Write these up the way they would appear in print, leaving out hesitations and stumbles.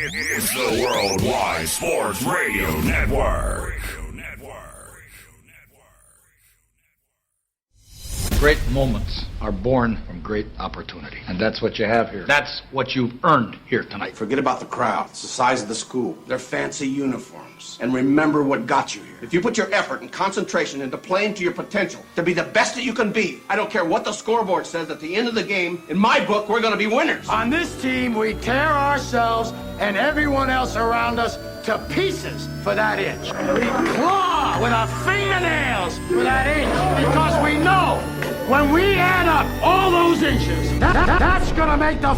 It's the Worldwide Sports Radio Network. Great moments are born from great opportunity. And that's what you have here. That's what you've earned here tonight. Forget about the crowd. It's the size of the school. Their fancy uniforms. And remember what got you here. If you put your effort and concentration into playing to your potential, to be the best that you can be, I don't care what the scoreboard says at the end of the game, in my book, we're going to be winners. On this team, we tear ourselves and everyone else around us to pieces for that inch. We claw with our fingernails for that inch because we know when we add up all those inches, that's gonna make the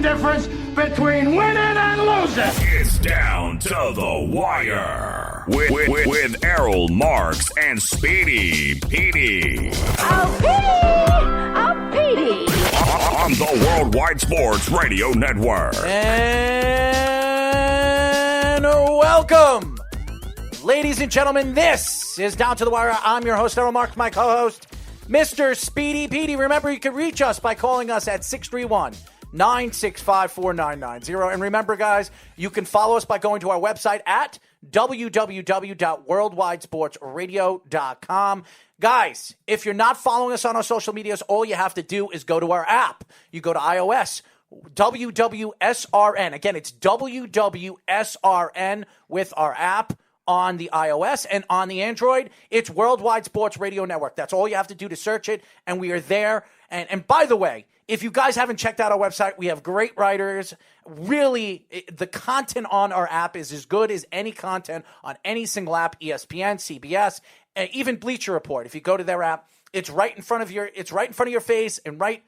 difference between winning and losing. It's down to the wire with Errol Marks and Speedy Petey. Oh, Petey! Oh, Petey! On the Worldwide Sports Radio Network. And welcome, ladies and gentlemen. This is Down to the Wire. I'm your host, Errol Marks, my co-host, Mr. Speedy Petey. Remember, you can reach us by calling us at 631-965-4990. And remember, guys, you can follow us by going to our website at www.worldwidesportsradio.com. Guys, if you're not following us on our social medias, all you have to do is go to our app. You go to iOS, WWSRN. Again, it's WWSRN with our app on the iOS, and on the Android, it's Worldwide Sports Radio Network. That's all you have to do to search it, and we are there. And by the way, if you guys haven't checked out our website, we have great writers. Really, the content on our app is as good as any content on any single app, ESPN, CBS, even Bleacher Report. If you go to their app, it's right in front of your face and right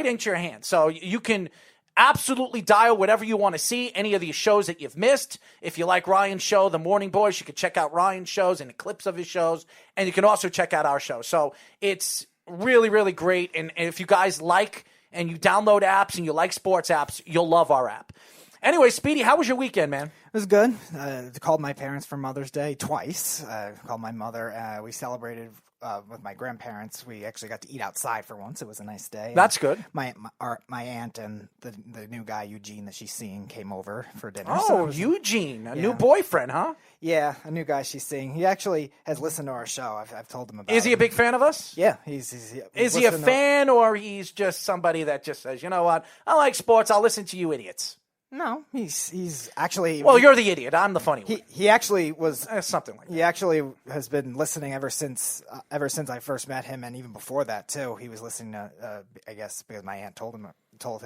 into your hand. So you can absolutely dial whatever you want to see, any of these shows that you've missed. If you like Ryan's show, The Morning Boys, you can check out Ryan's shows and the clips of his shows, and you can also check out our show. So it's really, really great, and if you guys like and you download apps and you like sports apps, you'll love our app. Anyway, Speedy, how was your weekend, man? It was good. Called my parents for Mother's Day twice. Called my mother. We celebrated with my grandparents. We actually got to eat outside for once. It was a nice day. That's good. My aunt and the new guy, Eugene, that she's seeing came over for dinner. Oh, so Eugene, a new boyfriend, huh? Yeah, a new guy she's seeing. He actually has listened to our show. I've told him about it. Is he a big fan of us? Yeah. Is he a fan, or he's just somebody that just says, you know what, I like sports, I'll listen to you idiots? No, he's actually... Well, you're the idiot. I'm the funny one. He actually was... something like that. He actually has been listening ever since I first met him, and even before that, too. He was listening to, I guess, because my aunt told him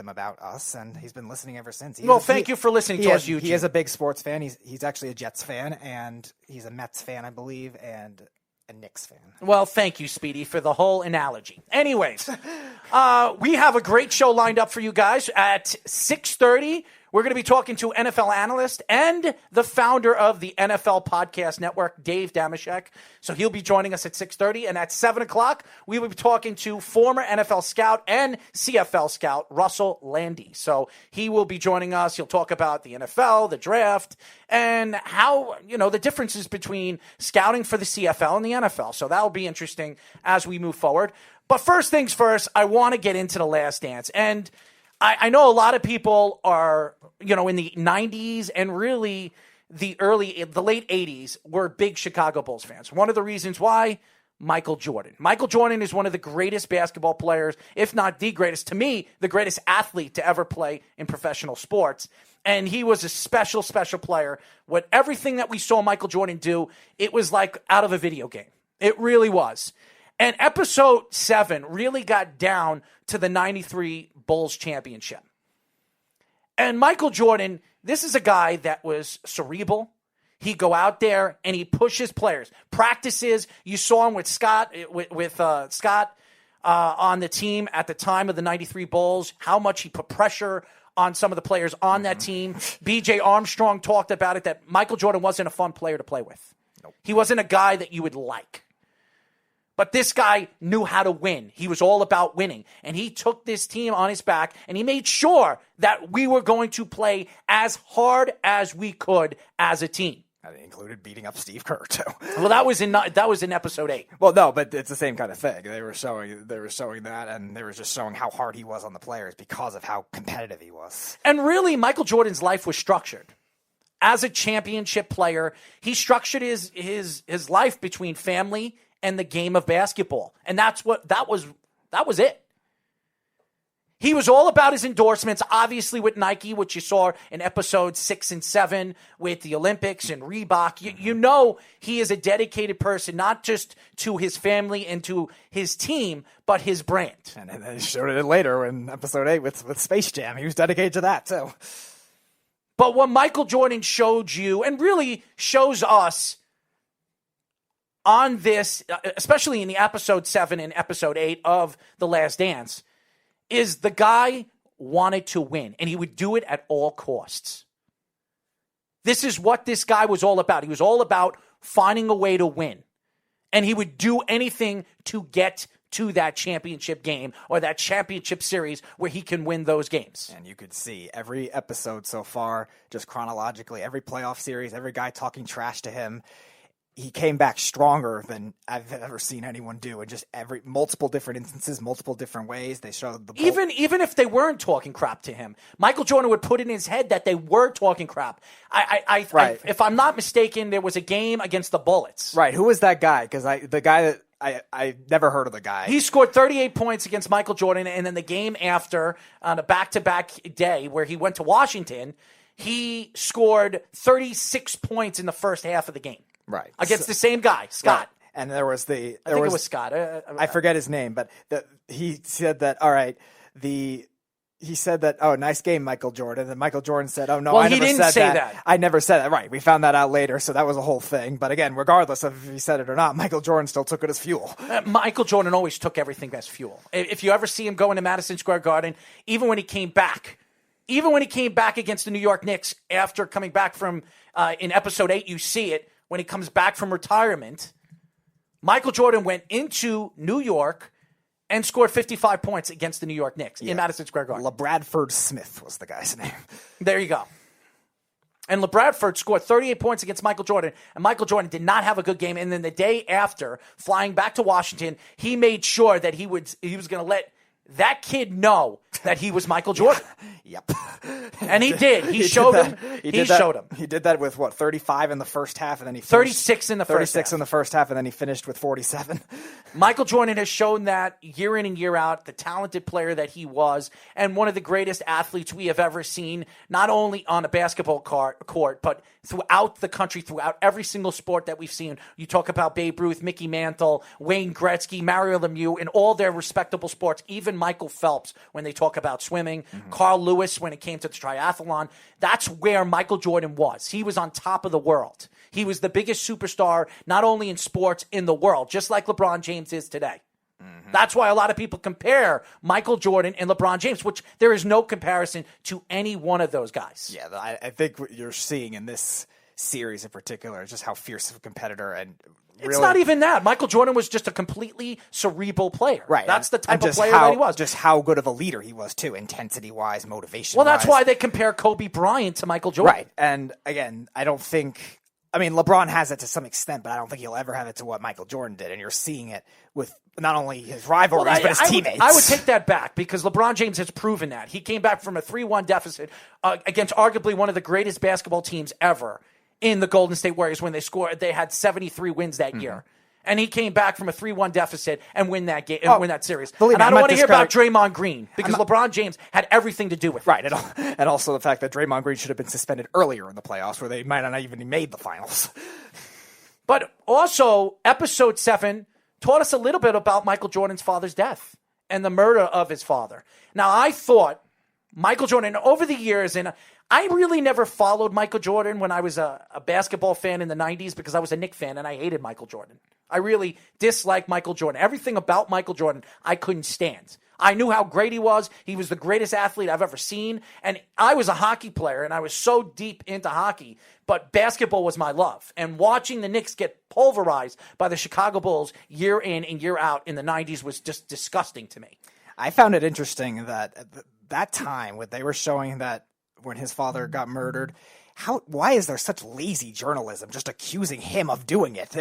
about us, and he's been listening ever since. Thank you for listening to us, Eugene. He is a big sports fan. He's actually a Jets fan, and he's a Mets fan, I believe, and a Knicks fan. Well, thank you, Speedy, for the whole analogy. Anyways, we have a great show lined up for you guys at 6:30. We're going to be talking to NFL analyst and the founder of the NFL Podcast Network, Dave Dameshek. So he'll be joining us at 6:30. And at 7 o'clock, we will be talking to former NFL scout and CFL scout, Russell Lande. So he will be joining us. He'll talk about the NFL, the draft, and how, the differences between scouting for the CFL and the NFL. So that'll be interesting as we move forward. But first things first, I want to get into The Last Dance. And I know a lot of people are, in the 90s and really the late 80s were big Chicago Bulls fans. One of the reasons why, Michael Jordan. Michael Jordan is one of the greatest basketball players, if not the greatest, to me, the greatest athlete to ever play in professional sports. And he was a special, special player. Everything that we saw Michael Jordan do, it was like out of a video game. It really was. And episode 7 really got down to the 93 Bulls championship. And Michael Jordan, this is a guy that was cerebral. He'd go out there and he pushes players. Practices, you saw him with Scott, on the team at the time of the 93 Bulls, how much he put pressure on some of the players on that team. B.J. Armstrong talked about it, that Michael Jordan wasn't a fun player to play with. Nope. He wasn't a guy that you would like. But this guy knew how to win. He was all about winning. And he took this team on his back, and he made sure that we were going to play as hard as we could as a team. It included beating up Steve Kerr too. Well, that was in episode 8. Well, no, but it's the same kind of thing. They were showing that, and they were just showing how hard he was on the players because of how competitive he was. And really, Michael Jordan's life was structured. As a championship player, he structured his life between family and the game of basketball. And that was it. He was all about his endorsements, obviously with Nike, which you saw in episodes 6 and 7 with the Olympics and Reebok. You know he is a dedicated person, not just to his family and to his team, but his brand. And then they showed it later in episode 8 with Space Jam. He was dedicated to that too. But what Michael Jordan showed you, and really shows us on this, especially in the episode 7 and episode 8 of The Last Dance, is the guy wanted to win, and he would do it at all costs. This is what this guy was all about. He was all about finding a way to win, and he would do anything to get to that championship game or that championship series where he can win those games. And you could see every episode so far, just chronologically, every playoff series, every guy talking trash to him. He came back stronger than I've ever seen anyone do, in just multiple different instances, multiple different ways. They showed the even if they weren't talking crap to him, Michael Jordan would put in his head that they were talking crap. Right. If I'm not mistaken, there was a game against the Bullets. Right. Who was that guy? Because I never heard of the guy. He scored 38 points against Michael Jordan, and then the game after, on a back-to-back day where he went to Washington, he scored 36 points in the first half of the game. Right. Against the same guy, Scott. Right. And there was I think it was Scott. I forget his name, but he said that, all right, he said that, oh, nice game, Michael Jordan. And Michael Jordan said, oh, no, well, I never didn't said say that. I never said that. Right. We found that out later, so that was a whole thing. But again, regardless of if he said it or not, Michael Jordan still took it as fuel. Michael Jordan always took everything as fuel. If you ever see him go into Madison Square Garden, even when he came back against the New York Knicks after coming back from, in episode 8, you see it, when he comes back from retirement, Michael Jordan went into New York and scored 55 points against the New York Knicks in Madison Square Garden. LeBradford Smith was the guy's name. There you go. And LeBradford scored 38 points against Michael Jordan, and Michael Jordan did not have a good game. And then the day after, flying back to Washington, he made sure that he was going to let that kid know that he was Michael Jordan. Yep. And he did. He showed him. He showed him. He did that with 35 in the first half, and then he finished 36 in the first 36 half. In the first half, and then he finished with 47. Michael Jordan has shown that year in and year out, the talented player that he was, and one of the greatest athletes we have ever seen, not only on a basketball court, but throughout the country, throughout every single sport that we've seen. You talk about Babe Ruth, Mickey Mantle, Wayne Gretzky, Mario Lemieux, in all their respectable sports, even Michael Phelps when they talk about swimming, Carl Lewis when it came to the triathlon. That's where Michael Jordan was. He was on top of the world. He was the biggest superstar, not only in sports, in the world, just like LeBron James is today. That's why a lot of people compare Michael Jordan and LeBron James, which there is no comparison to any one of those guys. Yeah, I think what you're seeing in this series in particular is just how fierce of a competitor and really, it's not even that. Michael Jordan was just a completely cerebral player. Right. That's the type of player that he was. Just how good of a leader he was, too, intensity-wise, motivation-wise. Well, that's why they compare Kobe Bryant to Michael Jordan. Right. And, again, LeBron has it to some extent, but I don't think he'll ever have it to what Michael Jordan did. And you're seeing it with not only his rivalries, but his teammates. I would take that back because LeBron James has proven that. He came back from a 3-1 deficit against arguably one of the greatest basketball teams ever in the Golden State Warriors when they had 73 wins that year. And he came back from a 3-1 deficit and win that game, win that series. And I don't want to hear about Draymond Green because LeBron James had everything to do with it. Right, and also the fact that Draymond Green should have been suspended earlier in the playoffs where they might not even made the finals. But also, episode 7 taught us a little bit about Michael Jordan's father's death and the murder of his father. Now, I thought Michael Jordan, over the years, and I really never followed Michael Jordan when I was a basketball fan in the 90s because I was a Knicks fan and I hated Michael Jordan. I really disliked Michael Jordan. Everything about Michael Jordan I couldn't stand. I knew how great he was. He was the greatest athlete I've ever seen. And I was a hockey player, and I was so deep into hockey. But basketball was my love. And watching the Knicks get pulverized by the Chicago Bulls year in and year out in the 90s was just disgusting to me. I found it interesting that at that time, when they were showing that when his father got murdered, why is there such lazy journalism just accusing him of doing it?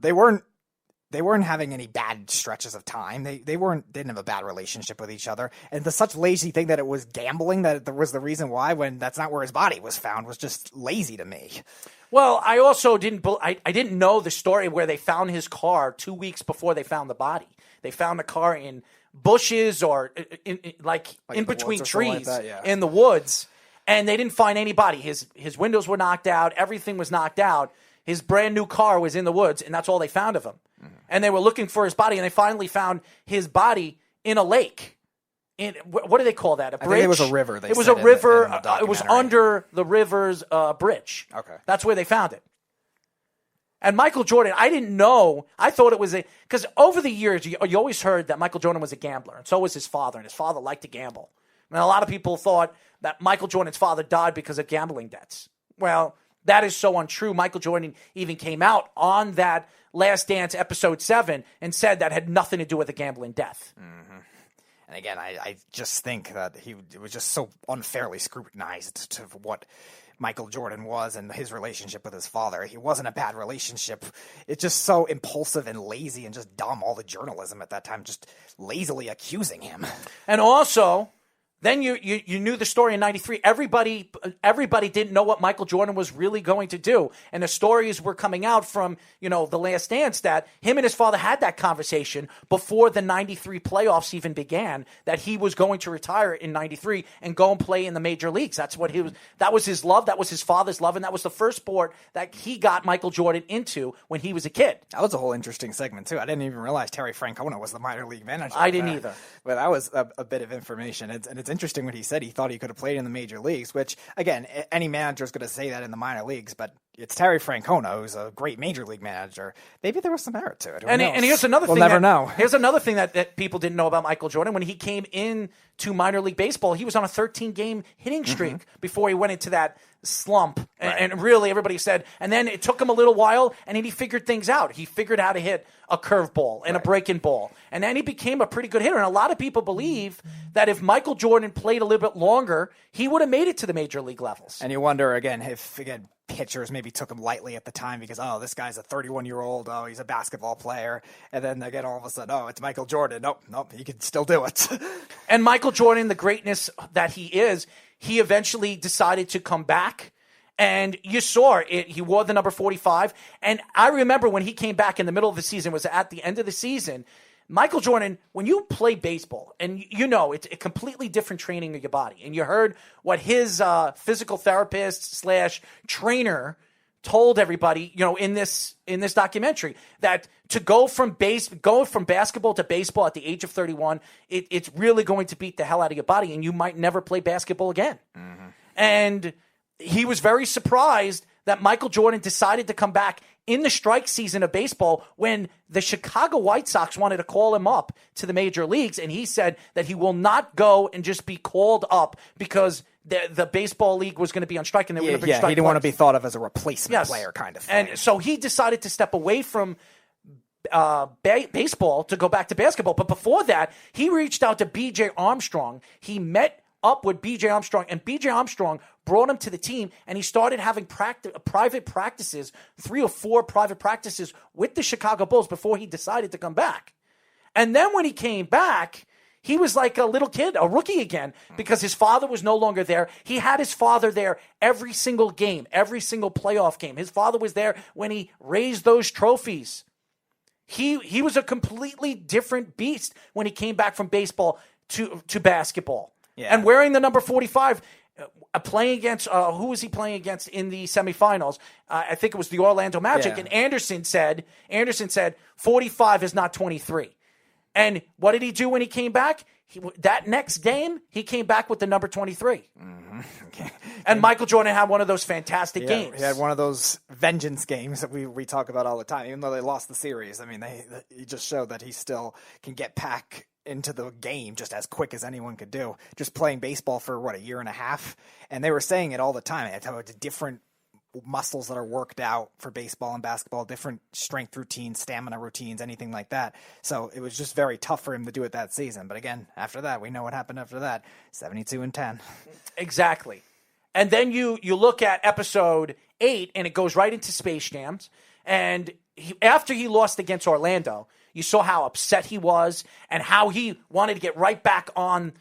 They weren't having any bad stretches of time. They didn't have a bad relationship with each other. And the such lazy thing that it was gambling that was the reason why, when that's not where his body was found, was just lazy to me. Well, I also didn't know the story where they found his car 2 weeks before they found the body. They found the car in bushes or in between trees in the woods, and they didn't find any body. His windows were knocked out. Everything was knocked out. His brand new car was in the woods, and that's all they found of him. Mm-hmm. And they were looking for his body, and they finally found his body in a lake. What do they call that? A bridge? I think it was a river. It was a river. It was under the river's bridge. Okay. That's where they found it. And Michael Jordan, I didn't know. I thought it was because over the years, you always heard that Michael Jordan was a gambler, and so was his father, and his father liked to gamble. And a lot of people thought that Michael Jordan's father died because of gambling debts. Well, that is so untrue. Michael Jordan even came out on that Last Dance episode 7 and said that had nothing to do with a gambling death. Mm-hmm. And again, I just think that it was just so unfairly scrutinized to what Michael Jordan was and his relationship with his father. He wasn't a bad relationship. It's just so impulsive and lazy and just dumb. All the journalism at that time just lazily accusing him. And also, then you knew the story in '93. Everybody didn't know what Michael Jordan was really going to do, and the stories were coming out from the Last Dance that him and his father had that conversation before the '93 playoffs even began. That he was going to retire in '93 and go and play in the major leagues. That's what he was. That was his love. That was his father's love, and that was the first sport that he got Michael Jordan into when he was a kid. That was a whole interesting segment too. I didn't even realize Terry Francona was the minor league manager. I didn't either. But that was a bit of information, and it's interesting what he said. He thought he could have played in the major leagues, which, again, any manager is going to say that in the minor leagues, but it's Terry Francona, who's a great major league manager. Maybe there was some merit to it. And here's another thing. We'll never know. Here's another thing that people didn't know about Michael Jordan. When he came into minor league baseball, he was on a 13-game hitting streak before he went into that slump. Right. And really, everybody said, and then it took him a little while, and then he figured things out. He figured how to hit a curveball and a breaking ball. And then he became a pretty good hitter. And a lot of people believe that if Michael Jordan played a little bit longer, he would have made it to the major league levels. And you wonder, again, if pitchers maybe took him lightly at the time because, this guy's a 31-year-old, he's a basketball player. And then again, all of a sudden, it's Michael Jordan. Nope, he can still do it. And Michael Jordan, the greatness that he is, he eventually decided to come back. And you saw it. He wore the number 45. And I remember when he came back in the middle of the season, was at the end of the season, Michael Jordan, when you play baseball, and it's a completely different training of your body. And you heard what his physical therapist / trainer told everybody, in this documentary, that to go from basketball to baseball at the age of 31, it's really going to beat the hell out of your body, and you might never play basketball again. Mm-hmm. And he was very surprised that Michael Jordan decided to come back in the strike season of baseball when the Chicago White Sox wanted to call him up to the major leagues, and he said that he will not go and just be called up because the baseball league was going to be on strike, and they were going to bring strike. He didn't want to be thought of as a replacement player kind of thing. And so he decided to step away from baseball to go back to basketball. But before that, he reached out to B.J. Armstrong. He met up with B.J. Armstrong, and B.J. Armstrong brought him to the team, and he started having private practices, 3 or 4 private practices with the Chicago Bulls before he decided to come back. And then when he came back, he was like a little kid, a rookie again, because his father was no longer there. He had his father there every single game, every single playoff game. His father was there when he raised those trophies. He was a completely different beast when he came back from baseball to basketball. Yeah. And wearing the number 45, playing against, who was he playing against in the semifinals? I think it was the Orlando Magic. Yeah. And Anderson said, 45 is not 23. And what did he do when he came back? That next game, he came back with the number 23. Mm-hmm. Okay. And Michael Jordan had one of those fantastic games. He had one of those vengeance games that we talk about all the time, even though they lost the series. I mean, he just showed that he still can get back into the game just as quick as anyone could do. Just playing baseball for, a year and a half. And they were saying it all the time. It's different muscles that are worked out for baseball and basketball, different strength routines, stamina routines, anything like that. So it was just very tough for him to do it that season. But again, after that, we know what happened after that. 72-10. Exactly. And then you look at episode 8, and it goes right into Space Jams. And after he lost against Orlando, you saw how upset he was and how he wanted to get right back on,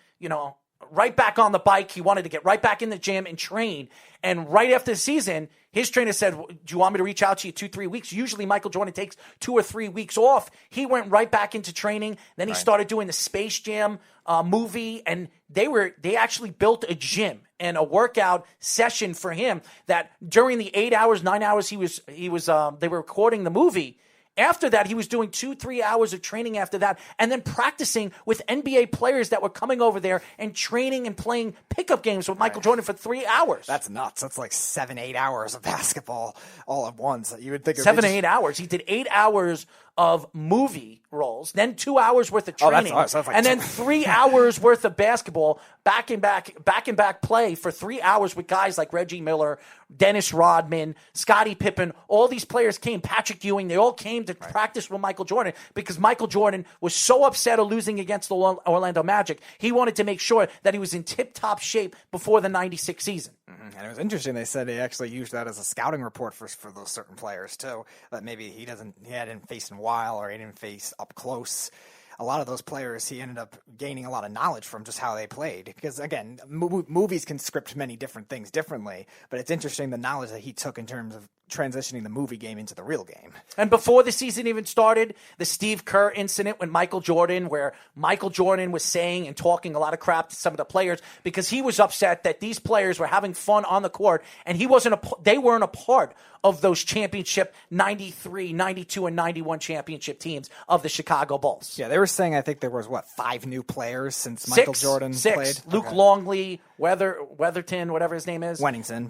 right back on the bike. He wanted to get right back in the gym and train. And right after the season, his trainer said, do you want me to reach out to you 2-3 weeks? Usually Michael Jordan takes 2 or 3 weeks off. He went right back into training. Then he started doing the Space Jam movie, and they actually built a gym and a workout session for him that during the 8 hours, 9 hours they were recording the movie. After that, he was doing 2-3 hours of training after that, and then practicing with NBA players that were coming over there and training and playing pickup games with Michael Jordan for 3 hours. That's nuts. That's like 7-8 hours of basketball all at once. You would think 7 to 8 hours. He did 8 hours of movie roles, then 2 hours worth of training, and then 3 hours worth of basketball, back and back play for 3 hours with guys like Reggie Miller, Dennis Rodman, Scottie Pippen. All these players came, Patrick Ewing, they all came to practice with Michael Jordan because Michael Jordan was so upset of losing against the Orlando Magic. He wanted to make sure that he was in tip-top shape before the 96 season. And it was interesting. They said they actually used that as a scouting report for those certain players too. That maybe he hadn't faced in a while, or he didn't face up close. A lot of those players, he ended up gaining a lot of knowledge from just how they played. Because again, movies can script many different things differently, but it's interesting the knowledge that he took in terms of transitioning the movie game into the real game. And before the season even started, the Steve Kerr incident with Michael Jordan, where Michael Jordan was saying and talking a lot of crap to some of the players because he was upset that these players were having fun on the court, and they weren't a part of those championship 93, 92, and 91 championship teams of the Chicago Bulls. Yeah, they were saying, I think there was, 5 new players since Michael Jordan played? Luke Longley, Weatherton, whatever his name is. Wennington,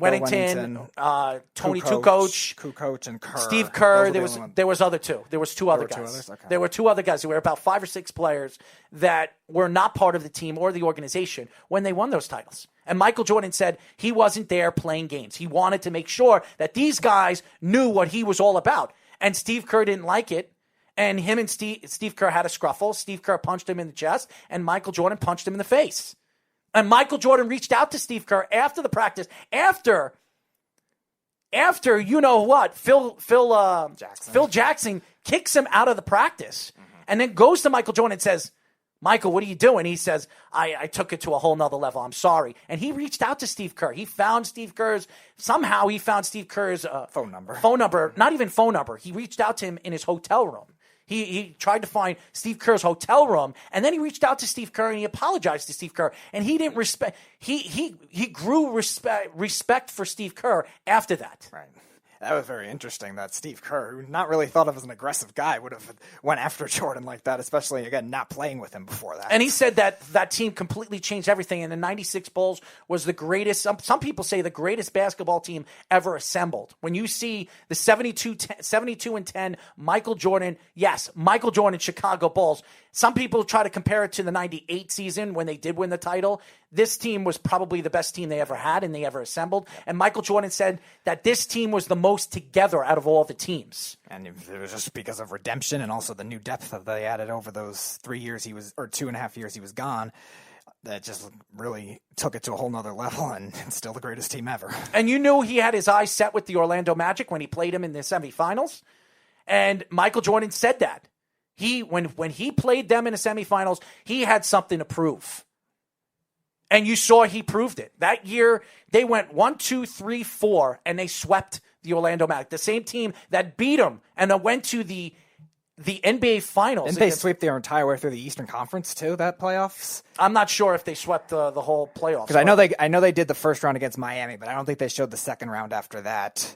Tony Kukoc, and Kerr. Steve Kerr. There was other two. There was two other guys. Okay. There were 2 other guys. There were about 5 or 6 players that were not part of the team or the organization when they won those titles. And Michael Jordan said he wasn't there playing games. He wanted to make sure that these guys knew what he was all about. And Steve Kerr didn't like it. And him and Steve Kerr had a scruffle. Steve Kerr punched him in the chest, and Michael Jordan punched him in the face. And Michael Jordan reached out to Steve Kerr after the practice, after you know what, Phil Jackson kicks him out of the practice, and then goes to Michael Jordan and says, Michael, what are you doing? He says, I took it to a whole nother level. I'm sorry. And he reached out to Steve Kerr. He found Steve Kerr's phone number. Not even phone number. He reached out to him in his hotel room. He tried to find Steve Kerr's hotel room, and then he reached out to Steve Kerr and he apologized to Steve Kerr. And he didn't respect. He grew respect for Steve Kerr after that. Right. That was very interesting that Steve Kerr, who not really thought of as an aggressive guy, would have went after Jordan like that, especially, again, not playing with him before that. And he said that team completely changed everything, and the 96 Bulls was the greatest, some people say the greatest basketball team ever assembled. When you see the 72-10 Michael Jordan Chicago Bulls, some people try to compare it to the 98 season when they did win the title. This team was probably the best team they ever had and they ever assembled. And Michael Jordan said that this team was the most together out of all the teams. And it was just because of redemption and also the new depth that they added over those 3 years 2.5 years he was gone. That just really took it to a whole nother level, and still the greatest team ever. And you knew he had his eyes set with the Orlando Magic when he played him in the semifinals. And Michael Jordan said that. When he played them in the semifinals, he had something to prove. And you saw he proved it. That year, they went 1-2-3-4, and they swept the Orlando Magic. The same team that beat them and then went to the NBA Finals. Didn't they sweep their entire way through the Eastern Conference, too, that playoffs? I'm not sure if they swept the whole playoffs. Because I know they did the first round against Miami, but I don't think they showed the second round after that.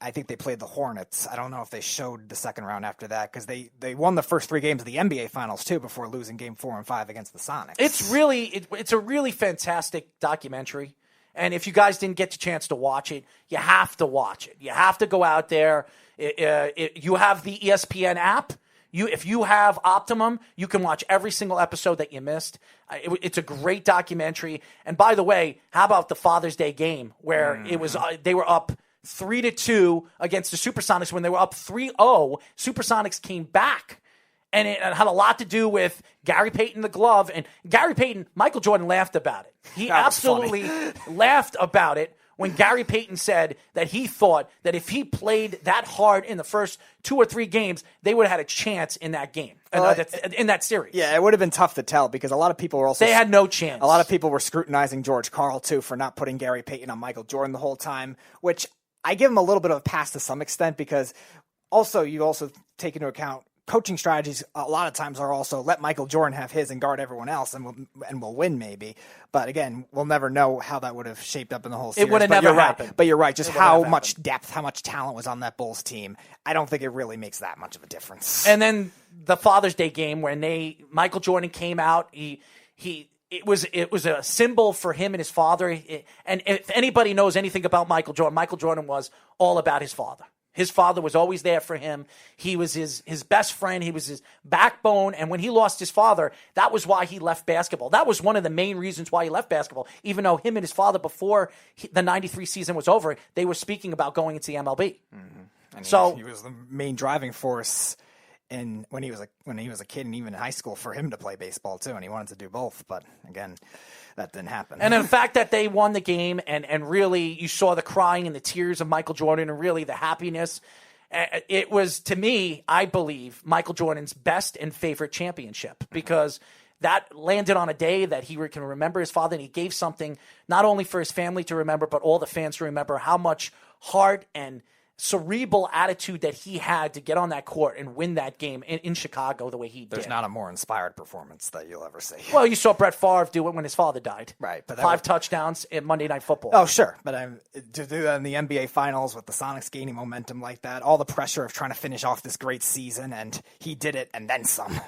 I think they played the Hornets. I don't know if they showed the second round after that, because they won the first 3 games of the NBA Finals, too, before losing Game 4 and 5 against the Sonics. It's a really fantastic documentary. And if you guys didn't get the chance to watch it, you have to watch it. You have to go out there. You have the ESPN app. If you have Optimum, you can watch every single episode that you missed. It's a great documentary. And by the way, how about the Father's Day game where it was they were up 3-2 against the Supersonics when they were up 3-0. Supersonics came back. And it had a lot to do with Gary Payton, the glove. And Gary Payton, Michael Jordan laughed about it. He absolutely laughed about it when Gary Payton said that he thought that if he played that hard in the first 2 or 3 games, they would have had a chance in that game, in that series. Yeah, it would have been tough to tell because a lot of people were also... They had no chance. A lot of people were scrutinizing George Karl, too, for not putting Gary Payton on Michael Jordan the whole time, which I give him a little bit of a pass to some extent because you also take into account coaching strategies a lot of times are also let Michael Jordan have his and guard everyone else and we'll win maybe. But again, we'll never know how that would have shaped up in the whole series. It would have never happened. But you're right. Just how much depth, how much talent was on that Bulls team. I don't think it really makes that much of a difference. And then the Father's Day game when Michael Jordan came out, it was a symbol for him and his father. And if anybody knows anything about Michael Jordan was all about his father. His father was always there for him. He was his best friend. He was his backbone. And when he lost his father, that was why he left basketball. That was one of the main reasons why he left basketball. Even though him and his father, before the 93 season was over, they were speaking about going into the MLB. Mm-hmm. And so he was the main driving force when he was a kid and even in high school for him to play baseball too. And he wanted to do both. But again, that didn't happen. And the fact that they won the game and really you saw the crying and the tears of Michael Jordan and really the happiness, it was, to me, I believe, Michael Jordan's best and favorite championship because that landed on a day that he can remember his father and he gave something not only for his family to remember but all the fans to remember how much heart and cerebral attitude that he had to get on that court and win that game in Chicago the way he did. There's not a more inspired performance that you'll ever see. Well, you saw Brett Favre do it when his father died. Right. But 5 touchdowns in Monday Night Football. Oh, sure. But to do that in the NBA Finals with the Sonics gaining momentum like that, all the pressure of trying to finish off this great season, and he did it and then some.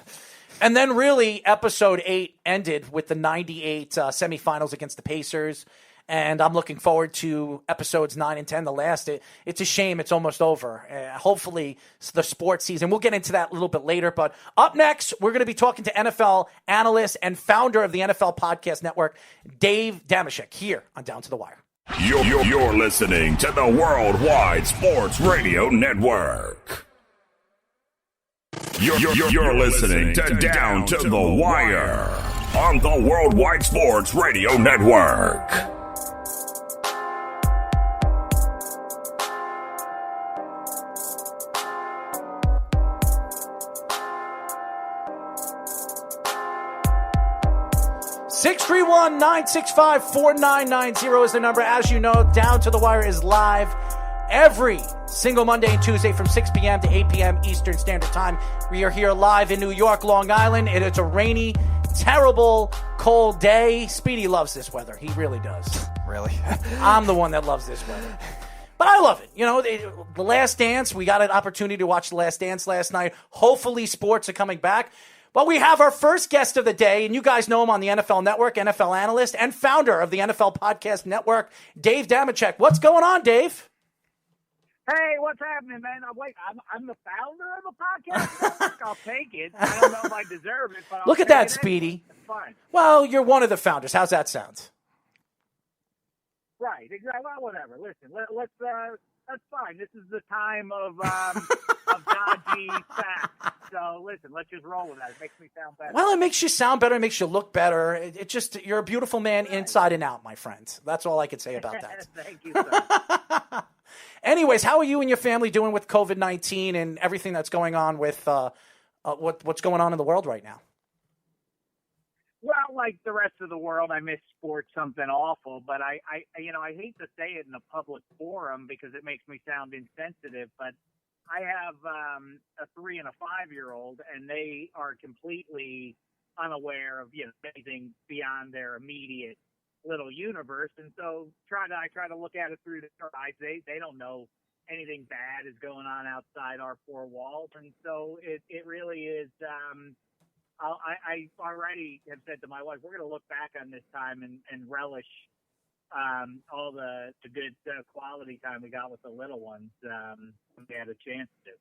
And then really Episode 8 ended with the 98 semifinals against the Pacers. And I'm looking forward to episodes 9 and 10, the last. It's a shame it's almost over. Hopefully, the sports season. We'll get into that a little bit later. But up next, we're going to be talking to NFL analyst and founder of the NFL Podcast Network, Dave Dameshek, here on Down to the Wire. You're listening to the Worldwide Sports Radio Network. You're listening to Down to the Wire on the Worldwide Sports Radio Network. Six 631-965-4990 is the number. As you know, Down to the Wire is live every single Monday and Tuesday from 6 p.m. to 8 p.m. Eastern Standard Time. We are here live in New York, Long Island, and it's a rainy, terrible, cold day. Speedy loves this weather. He really does. Really? I'm the one that loves this weather. But I love it. You know, The Last Dance, we got an opportunity to watch The Last Dance last night. Hopefully sports are coming back. But we have our first guest of the day, and you guys know him on the NFL Network, NFL analyst and founder of the NFL Podcast Network, Dave Dameshek. What's going on, Dave? Hey, what's happening, man? I'm the founder of the podcast network. I'll take it. I don't know if I deserve it, but I'll Look at take that, it Speedy. anyway. It's fine. Well, you're one of the founders. How's that sound? Right, exactly. Well, whatever. Listen, let's that's fine. This is the time of dodgy facts. So listen, let's just roll with that. It makes me sound better. Well, it makes you sound better. It makes you look better. It just, you're a beautiful man inside and out, my friend. That's all I can say about that. Thank you, sir. Anyways, how are you and your family doing with COVID-19 and everything that's going on with what's going on in the world right now? Well, like the rest of the world, I miss sports something awful, but I hate to say it in a public forum because it makes me sound insensitive, but I have a 3 and a 5-year-old, and they are completely unaware of anything beyond their immediate little universe, and so I try to look at it through their eyes. They don't know anything bad is going on outside our 4 walls, and so it really is. I already have said to my wife, we're going to look back on this time and relish all the good quality time we got with the little ones when we had a chance to.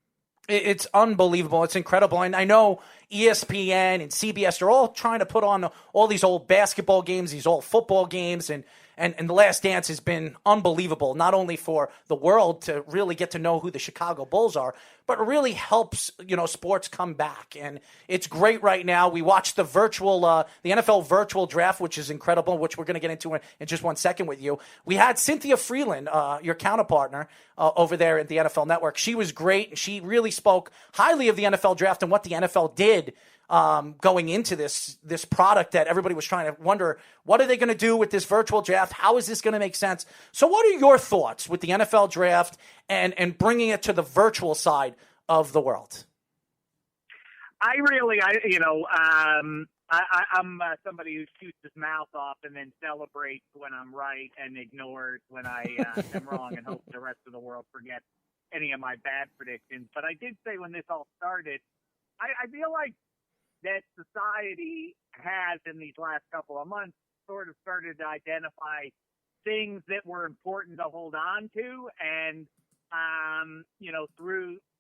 It's unbelievable. It's incredible. And I know ESPN and CBS are all trying to put on all these old basketball games, these old football games, and And The Last Dance has been unbelievable, not only for the world to really get to know who the Chicago Bulls are, but it really helps, sports come back. And it's great right now. We watched the NFL virtual draft, which is incredible, which we're going to get into in just 1 second with you. We had Cynthia Freeland, your counterpartner over there at the NFL Network. She was great, and she really spoke highly of the NFL draft and what the NFL did going into this product that everybody was trying to wonder, what are they going to do with this virtual draft? How is this going to make sense? So what are your thoughts with the NFL draft and bringing it to the virtual side of the world? I'm somebody who shoots his mouth off and then celebrates when I'm right and ignores when I am wrong and hopes the rest of the world forgets any of my bad predictions. But I did say when this all started, I feel like that society has in these last couple of months sort of started to identify things that were important to hold on to. And,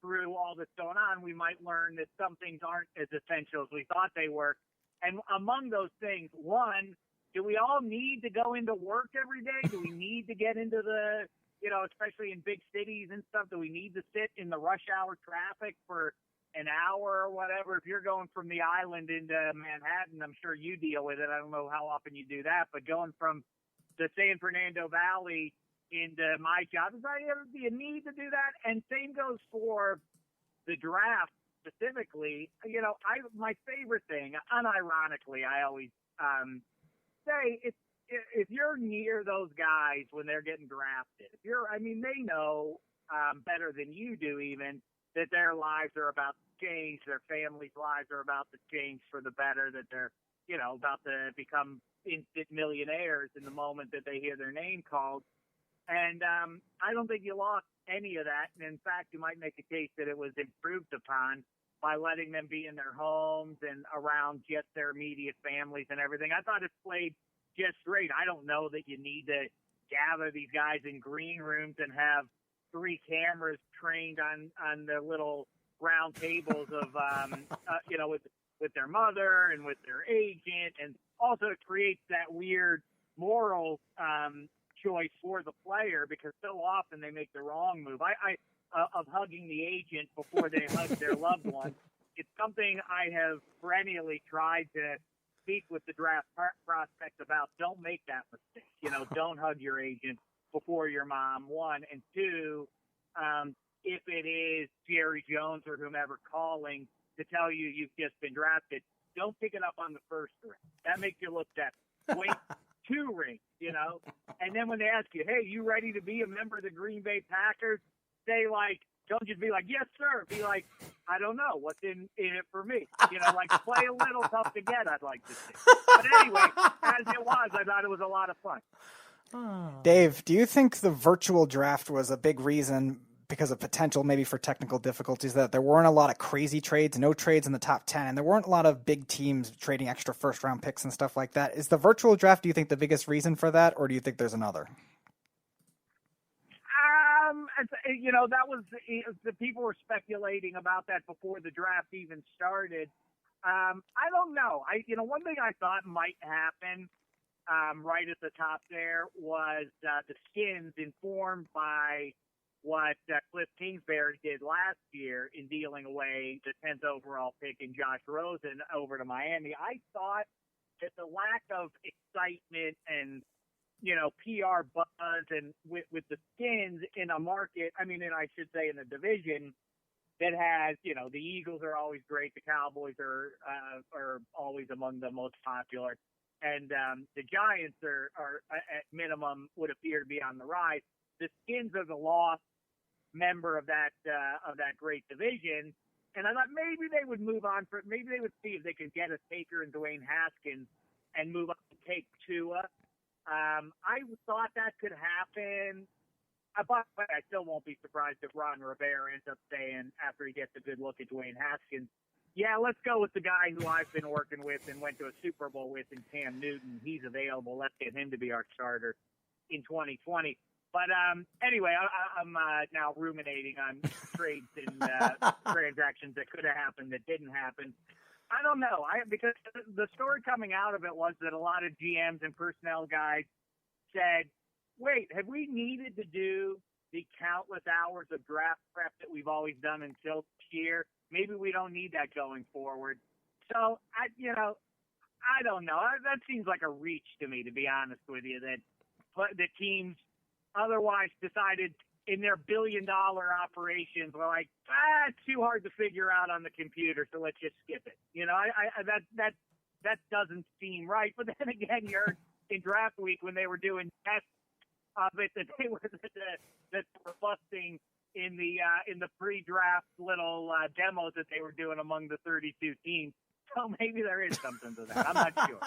through all that's going on, we might learn that some things aren't as essential as we thought they were. And among those things, one, do we all need to go into work every day? Do we need to get into the, especially in big cities and stuff, do we need to sit in the rush hour traffic for an hour or whatever? If you're going from the island into Manhattan, I'm sure you deal with it. I don't know how often you do that, but going from the San Fernando Valley into my job, do you need to do that? And same goes for the draft specifically. My favorite thing, unironically, I always say if you're near those guys when they're getting drafted, they know better than you do even, that their lives are about to change, their families' lives are about to change for the better, that they're, about to become instant millionaires in the moment that they hear their name called. And I don't think you lost any of that. And in fact, you might make a case that it was improved upon by letting them be in their homes and around just their immediate families and everything. I thought it played just great. I don't know that you need to gather these guys in green rooms and have 3 cameras trained on the little round tables of, with their mother and with their agent. And also it creates that weird moral choice for the player, because so often they make the wrong move. Of hugging the agent before they hug their loved one. It's something I have perennially tried to speak with the draft prospects about. Don't make that mistake. Don't hug your agent before your mom, one. And two, if it is Jerry Jones or whomever calling to tell you you've just been drafted, don't pick it up on the first ring. That makes you look bad. Wait 2 rings, and then when they ask you, hey, you ready to be a member of the Green Bay Packers? Say don't just be like, yes, sir. Be like, I don't know what's in it for me. Play a little tough to get, I'd like to see. But anyway, as it was, I thought it was a lot of fun. Dave, do you think the virtual draft was a big reason, because of potential maybe for technical difficulties, that there weren't a lot of crazy trades, no trades in the top 10, and there weren't a lot of big teams trading extra first-round picks and stuff like that? Is the virtual draft, do you think, the biggest reason for that, or do you think there's another? That was the people were speculating about that before the draft even started. I don't know. One thing I thought might happen right at the top there was the Skins, informed by what Cliff Kingsbury did last year in dealing away the 10th overall pick in Josh Rosen over to Miami. I thought that the lack of excitement and PR buzz and with the Skins in a market, and I should say in a division that has, the Eagles are always great, the Cowboys are always among the most popular, and the Giants are at minimum would appear to be on the rise. The Skins are the lost member of that great division, and I thought maybe they would move on maybe they would see if they could get a taker in Dwayne Haskins and move up to take Tua. I thought that could happen, but I still won't be surprised if Ron Rivera ends up saying, after he gets a good look at Dwayne Haskins, yeah, let's go with the guy who I've been working with and went to a Super Bowl with in Cam Newton. He's available. Let's get him to be our starter in 2020. But anyway, I'm now ruminating on trades and transactions that could have happened that didn't happen. I don't know. Because the story coming out of it was that a lot of GMs and personnel guys said, wait, have we needed to do the countless hours of draft prep that we've always done until this year? Maybe we don't need that going forward. So, I don't know. That seems like a reach to me, to be honest with you, that the teams otherwise decided in their billion-dollar operations were like, it's too hard to figure out on the computer, so let's just skip it. That doesn't seem right. But then again, you're in draft week when they were doing tests of it that they were that were busting in the pre-draft little demos that they were doing among the 32 teams. So maybe there is something to that. I'm not sure.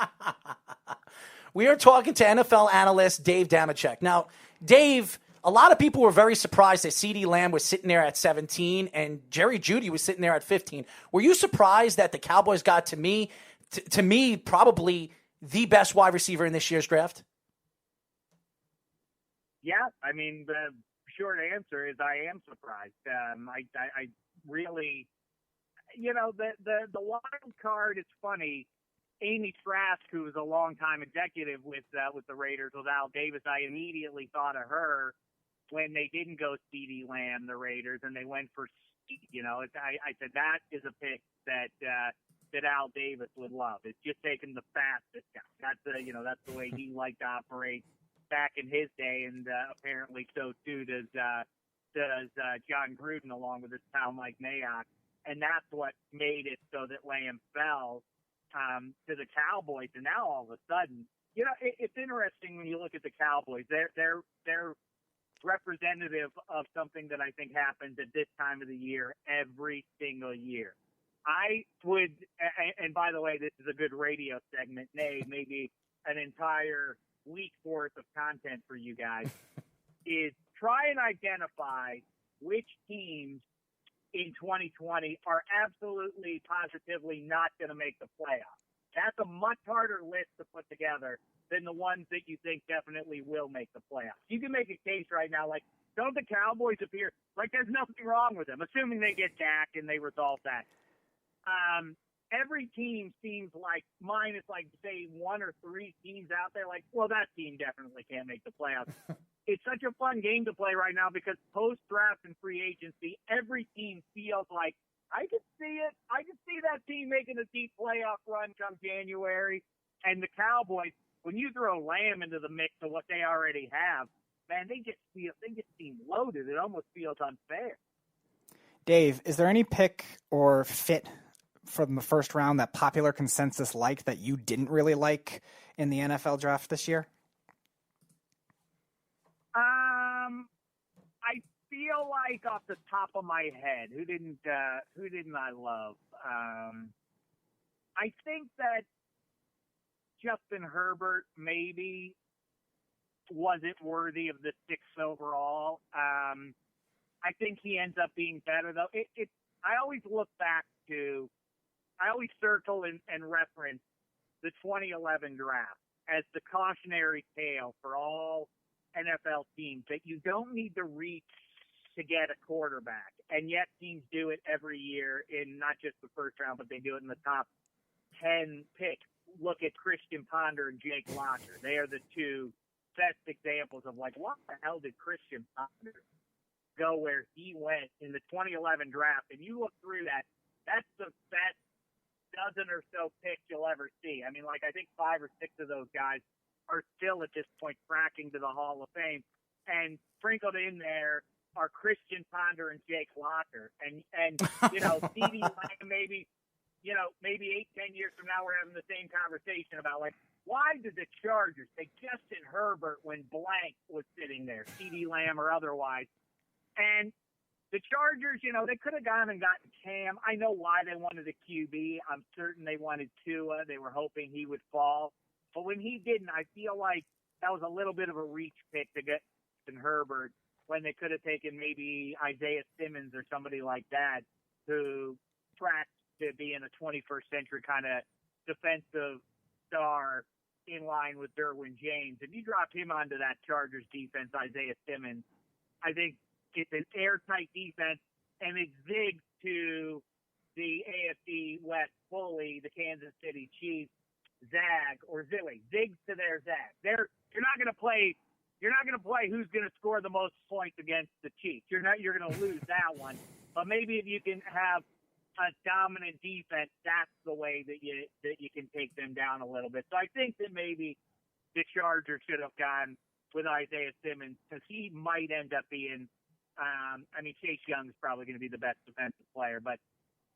We are talking to NFL analyst Dave Dameshek. Now, Dave, a lot of people were very surprised that CeeDee Lamb was sitting there at 17 and Jerry Jeudy was sitting there at 15. Were you surprised that the Cowboys got, to me, probably the best wide receiver in this year's draft? Yeah, I mean, the short answer is I am surprised. I really, the wild card, it's funny. Amy Trask, who was a longtime executive with the Raiders, with Al Davis, I immediately thought of her when they didn't go CeeDee Lamb, the Raiders, and they went for I said that is a pick that Al Davis would love. It's just taking the fastest guy. That's the way he liked to operate back in his day, and apparently so too does John Gruden, along with his pal Mike Mayock, and that's what made it so that Lamb fell to the Cowboys. And now all of a sudden, it's interesting when you look at the Cowboys. They're representative of something that I think happens at this time of the year every single year. I would, and by the way, this is a good radio segment, maybe an entire week's worth of content for you guys, is try and identify which teams in 2020 are absolutely, positively not going to make the playoffs. That's a much harder list to put together than the ones that you think definitely will make the playoffs. You can make a case right now, like, don't the Cowboys appear like there's nothing wrong with them, assuming they get Dak and they resolve that. Every team seems like, minus, like, say, one or three teams out there, like, well, that team definitely can't make the playoffs. It's such a fun game to play right now because post-draft and free agency, every team feels like, I can see it. I can see that team making a deep playoff run come January. And the Cowboys, when you throw Lamb into the mix of what they already have, man, they just seem loaded. It almost feels unfair. Dave, is there any pick or fit from the first round that popular consensus liked that you didn't really like in the NFL draft this year? I feel like off the top of my head, who didn't I love? I think that Justin Herbert maybe wasn't worthy of the 6th overall. I think he ends up being better though. I always look back to, I always circle and reference the 2011 draft as the cautionary tale for all NFL teams that you don't need to reach to get a quarterback, and yet teams do it every year in not just the first round, but they do it in the top 10 picks. Look at Christian Ponder and Jake Locker. They are the two best examples of, like, what the hell did Christian Ponder go where he went in the 2011 draft? And you look through that, that's the best dozen or so picks you'll ever see. I mean, like, I think 5 or 6 of those guys are still at this point cracking to the Hall of Fame. And sprinkled in there are Christian Ponder and Jake Locker. And CeeDee Lamb, maybe 8-10 years from now, we're having the same conversation about, like, why did the Chargers take Justin Herbert when blank was sitting there, CeeDee Lamb or otherwise? And the Chargers, they could have gone and gotten Cam. I know why they wanted a QB. I'm certain they wanted Tua. They were hoping he would fall. But when he didn't, I feel like that was a little bit of a reach pick to get Justin Herbert when they could have taken maybe Isaiah Simmons or somebody like that who tracks to be in a 21st century kind of defensive star in line with Derwin James. If you drop him onto that Chargers defense, Isaiah Simmons, I think it's an airtight defense, and it zigs to the AFC West fully, the Kansas City Chiefs zigs to their zag. you're not going to play who's going to score the most points against the Chiefs. You're going to lose that one. But maybe if you can have a dominant defense, that's the way that you can take them down a little bit. So I think that maybe the Chargers should have gone with Isaiah Simmons because he might end up being Chase Young is probably going to be the best defensive player, but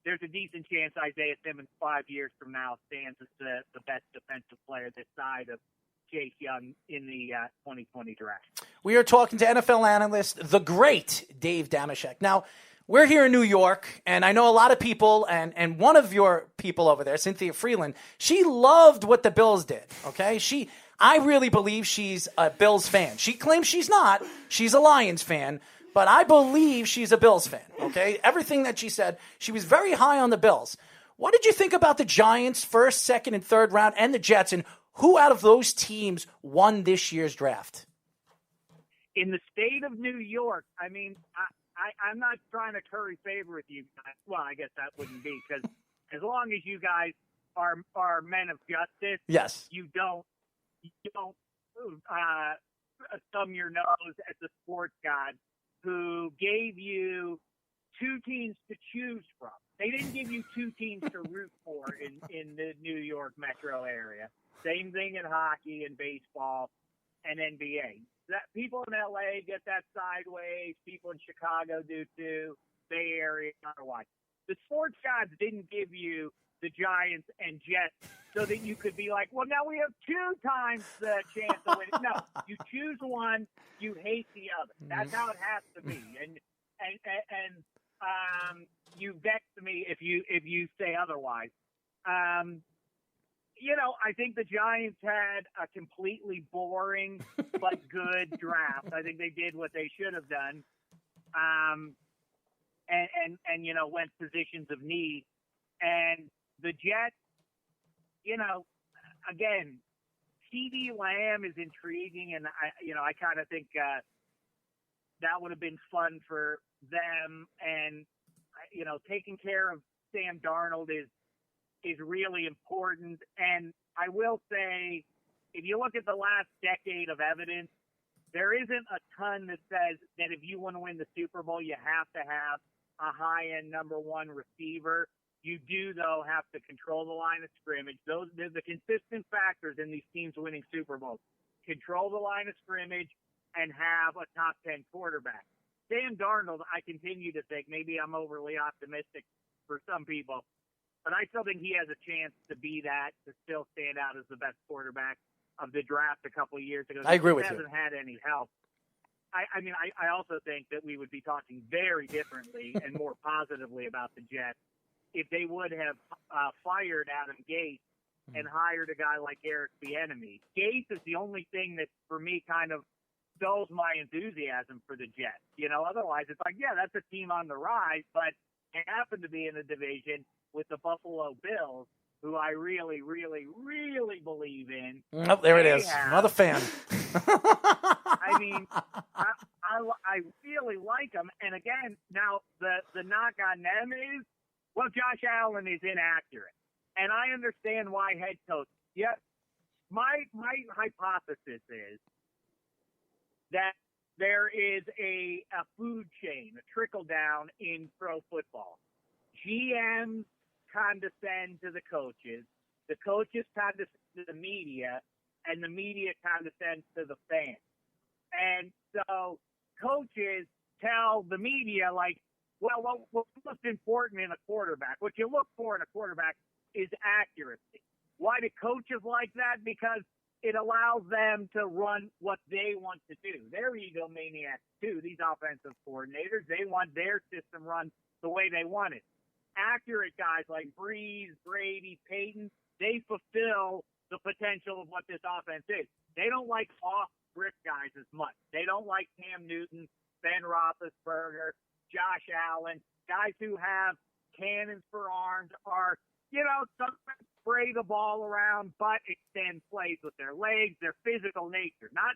there's a decent chance Isaiah Simmons 5 years from now stands as the best defensive player this side of Chase Young in the 2020 draft. We are talking to NFL analyst, the great Dave Dameshek. Now, we're here in New York, and I know a lot of people, and one of your people over there, Cynthia Freeland, she loved what the Bills did, okay? I really believe she's a Bills fan. She claims she's not. She's a Lions fan, but I believe she's a Bills fan, okay? Everything that she said, she was very high on the Bills. What did you think about the Giants, first, second, and third round, and the Jets, and who out of those teams won this year's draft? In the state of New York, I'm not trying to curry favor with you guys. Well, I guess that wouldn't be, because as long as you guys are men of justice, yes, you don't thumb your nose at the sports god who gave you two teams to choose from. They didn't give you two teams to root for in the New York metro area. Same thing in hockey and baseball and NBA. That people in LA get that sideways. People in Chicago do too. Bay Area, otherwise. The sports gods didn't give you the Giants and Jets so that you could be like, well, now we have 2 times the chance of winning. No, you choose one, you hate the other. That's how it has to be. And you vex me if you say otherwise. I think the Giants had a completely boring but good draft. I think they did what they should have done, and went positions of need. And the Jets, again, CeeDee Lamb is intriguing, and I kind of think that would have been fun for them. And taking care of Sam Darnold is really important. And I will say, if you look at the last decade of evidence, there isn't a ton that says that if you want to win the Super Bowl, you have to have a high-end number 1 receiver. You do, though, have to control the line of scrimmage. Those are the consistent factors in these teams winning Super Bowls. Control the line of scrimmage and have a top 10 quarterback. Sam Darnold, I continue to think, maybe I'm overly optimistic for some people, but I still think he has a chance to be that, to still stand out as the best quarterback of the draft a couple of years ago. I agree with you. He hasn't had any help. I also think that we would be talking very differently and more positively about the Jets if they would have fired Adam Gase and hired a guy like Eric Bieniemy. Gase is the only thing that, for me, kind of dulls my enthusiasm for the Jets. Otherwise it's like, yeah, that's a team on the rise, but they happen to be in a division with the Buffalo Bills, who I really, really, really believe in. Oh, there it is. Another fan. I really like them. And again, now the knock on them is, well, Josh Allen is inaccurate. And I understand why head coach. Yes, my hypothesis is that there is a food chain, a trickle down in pro football. GMs condescend to the coaches condescend to the media, and the media condescends to the fans. And so coaches tell the media, like, well, what's most important in a quarterback? What you look for in a quarterback is accuracy. Why do coaches like that? Because it allows them to run what they want to do. They're egomaniacs too, these offensive coordinators. They want their system run the way they want it. Accurate guys like Breeze, Brady, Peyton, they fulfill the potential of what this offense is. They don't like off-script guys as much. They don't like Cam Newton, Ben Roethlisberger, Josh Allen, guys who have cannons for arms, are, sometimes spray the ball around, but extend plays with their legs, their physical nature. Not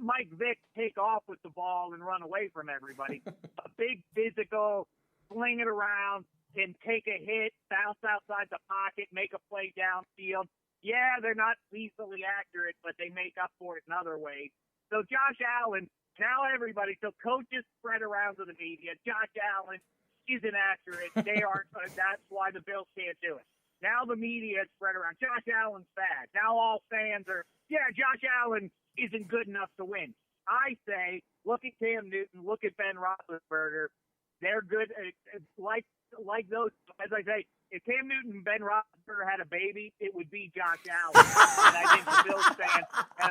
Mike Vick take off with the ball and run away from everybody. A big physical, sling it around, can take a hit, bounce outside the pocket, make a play downfield. Yeah, they're not lethally accurate, but they make up for it in other ways. So Josh Allen, now everybody, so coaches spread around to the media, Josh Allen isn't accurate. They aren't. That's why the Bills can't do it. Now the media spread around. Josh Allen's bad. Now all fans are, Josh Allen isn't good enough to win. I say, look at Cam Newton, look at Ben Roethlisberger. They're good. Like those, as I say, if Cam Newton and Ben Roethlisberger had a baby, it would be Josh Allen. And I think the Bills fans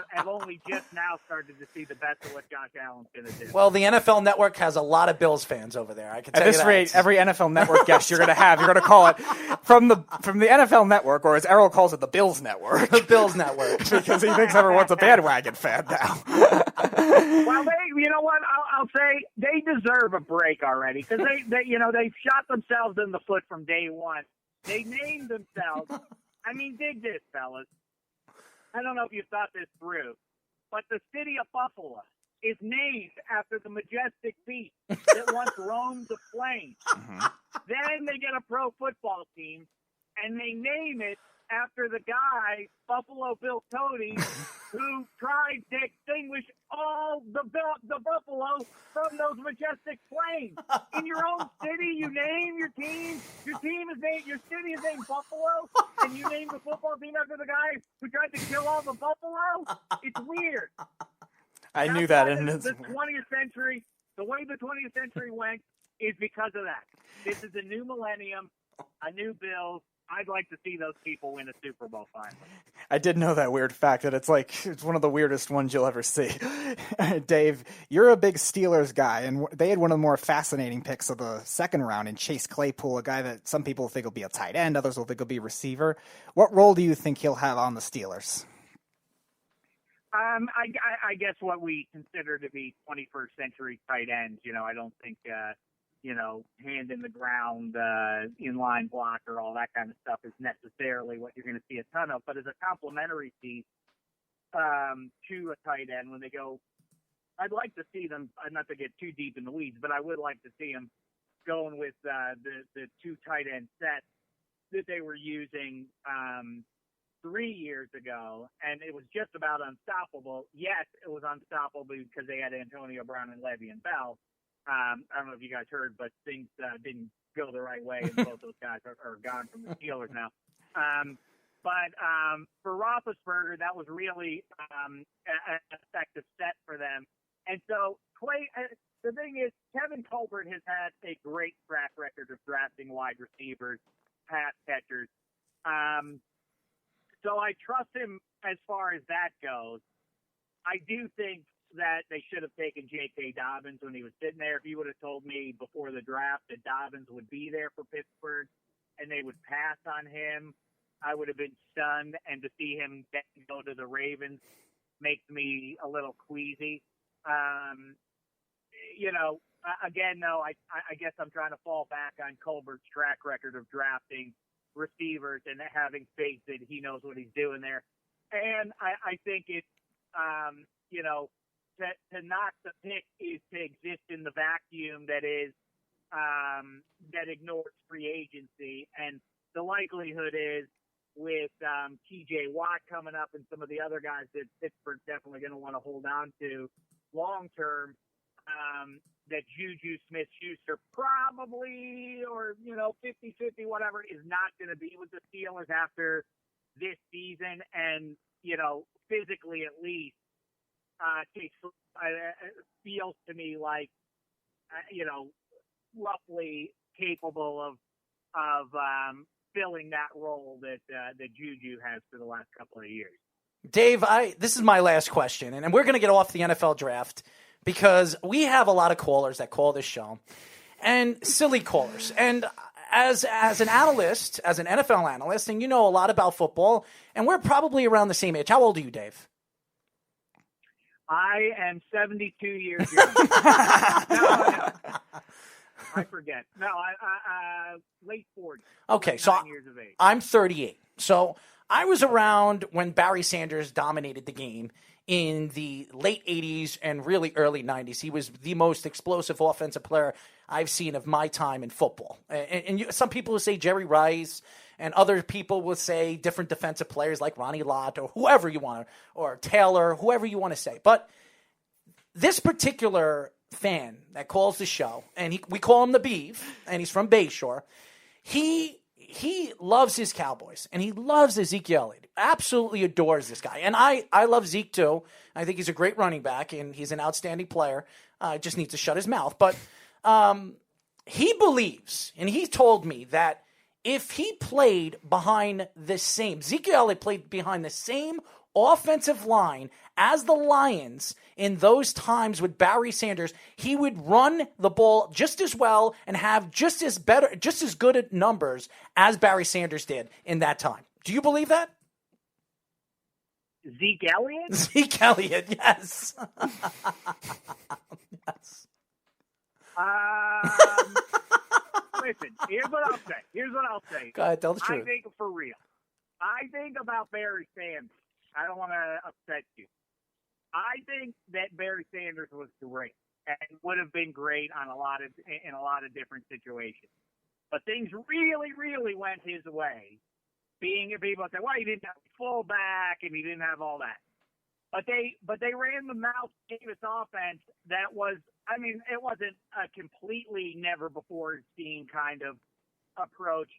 have only just now started to see the best of what Josh Allen's going to do. Well, the NFL Network has a lot of Bills fans over there. I can tell At you this that. rate, every NFL Network guest you're going to call it from the NFL Network, or as Errol calls it, the Bills Network. The Bills Network. Because he thinks everyone's a bandwagon fan now. Well, you know what? I'll say they deserve a break already because they've shot themselves in the foot from day one. They named themselves. I mean, dig this, fellas. I don't know if you thought this through, but the city of Buffalo is named after the majestic beast that once roamed the plains. Mm-hmm. Then they get a pro football team, and they name it after the guy, Buffalo Bill Cody, who tried to extinguish all the buffalo from those majestic plains. In your own city, you name your team. Your city is named Buffalo, and you name the football team after the guy who tried to kill all the buffalo. It's weird. I knew that. The 20th century, the way the 20th century went is because of that. This is a new millennium, a new Bills. I'd like to see those people win a Super Bowl finally. I did know that weird fact that it's one of the weirdest ones you'll ever see. Dave, you're a big Steelers guy, and they had one of the more fascinating picks of the second round in Chase Claypool, a guy that some people think will be a tight end, others will think will be a receiver. What role do you think he'll have on the Steelers? I guess what we consider to be 21st century tight ends. I don't think hand in the ground, inline blocker, all that kind of stuff is necessarily what you're going to see a ton of. But as a complementary piece to a tight end, when they go, I'd like to see them, not to get too deep in the weeds, but I would like to see them going with the two tight end sets that they were using 3 years ago, and it was just about unstoppable. Yes, it was unstoppable because they had Antonio Brown and Le'Veon Bell. I don't know if you guys heard, but things didn't go the right way, and both those guys are gone from the Steelers now. But for Roethlisberger, that was really an effective set for them. And so the thing is, Kevin Colbert has had a great track record of drafting wide receivers, pass catchers. So I trust him as far as that goes. I do think that they should have taken J.K. Dobbins when he was sitting there. If you would have told me before the draft that Dobbins would be there for Pittsburgh and they would pass on him, I would have been stunned. And to see him go to the Ravens makes me a little queasy. Again, though, I guess I'm trying to fall back on Colbert's track record of drafting receivers and having faith that he knows what he's doing there. And I think it's, to knock the pick is to exist in the vacuum that is that ignores free agency. And the likelihood is with TJ Watt coming up and some of the other guys that Pittsburgh's definitely going to want to hold on to long term, that Juju Smith-Schuster probably, or 50-50, whatever, is not going to be with the Steelers after this season. And physically at least, feels to me like, roughly capable of filling that role that Juju has for the last couple of years. Dave, this is my last question, and we're going to get off the NFL draft because we have a lot of callers that call this show, and silly callers. And as an analyst, as an NFL analyst, and you know a lot about football, and we're probably around the same age. How old are you, Dave? I am 72 years young. No. I forget. No, I late 40s. Okay, so years of age. I'm 38. So I was around when Barry Sanders dominated the game in the late 80s and really early 90s. He was the most explosive offensive player I've seen of my time in football. And some people will say Jerry Rice, and other people will say different defensive players like Ronnie Lott or whoever you want to, or Taylor, whoever you want to say. But this particular fan that calls the show, and we call him the Beeve, and he's from Bayshore, he loves his Cowboys, and he loves Ezekiel Elliott. Absolutely adores this guy. And I love Zeke too. I think he's a great running back, and he's an outstanding player. Just needs to shut his mouth. But he believes, and he told me that if he played behind the same, Ezekiel Elliott played behind the same offensive line as the Lions in those times with Barry Sanders, he would run the ball just as well and have just as good at numbers as Barry Sanders did in that time. Do you believe that? Zeke Elliott? Zeke Elliott, yes. Yes. Listen, here's what I'll say. Go ahead, tell the truth. I think for real. I think about Barry Sanders. I don't want to upset you. I think that Barry Sanders was great and would have been great in a lot of different situations. But things really, really went his way. People say, well, he didn't have a fullback and he didn't have all that. But they ran the Miles Davis offense that was, it wasn't a completely never before seen kind of approach,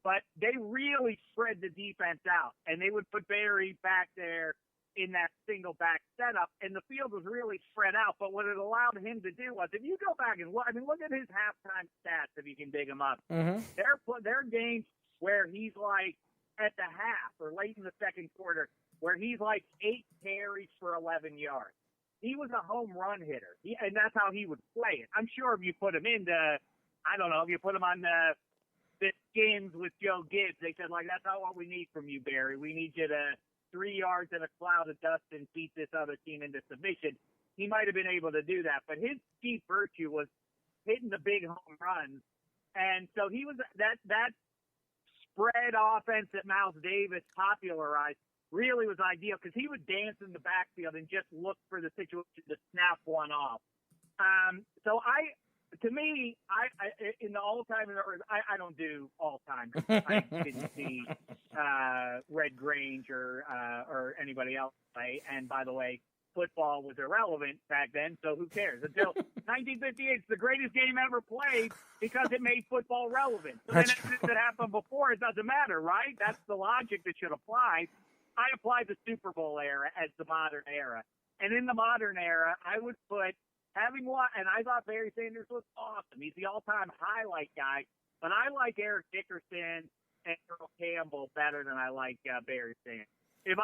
but they really spread the defense out, and they would put Barry back there in that single back setup, and the field was really spread out. But what it allowed him to do was, if you go back and look at his halftime stats, if you can dig them up. Mm-hmm. There are games where he's like at the half or late in the second quarter, where he's like 8 carries for 11 yards. He was a home run hitter, and that's how he would play it. I'm sure if you put him if you put him on the Skins with Joe Gibbs, they said, that's not what we need from you, Barry. We need you to 3 yards in a cloud of dust and beat this other team into submission. He might have been able to do that, but his chief virtue was hitting the big home runs. And so he was that spread offense that Miles Davis popularized really was ideal, because he would dance in the backfield and just look for the situation to snap one off. So to me, in the all-time, I don't do all-time. I didn't see Red Grange or anybody else play. And by the way, football was irrelevant back then, so who cares? Until 1958, it's the greatest game ever played because it made football relevant. So then if it happened before, it doesn't matter, right? That's the logic that should apply. I apply the Super Bowl era as the modern era. And in the modern era, I would put and I thought Barry Sanders was awesome. He's the all-time highlight guy. But I like Eric Dickerson and Earl Campbell better than I like Barry Sanders. If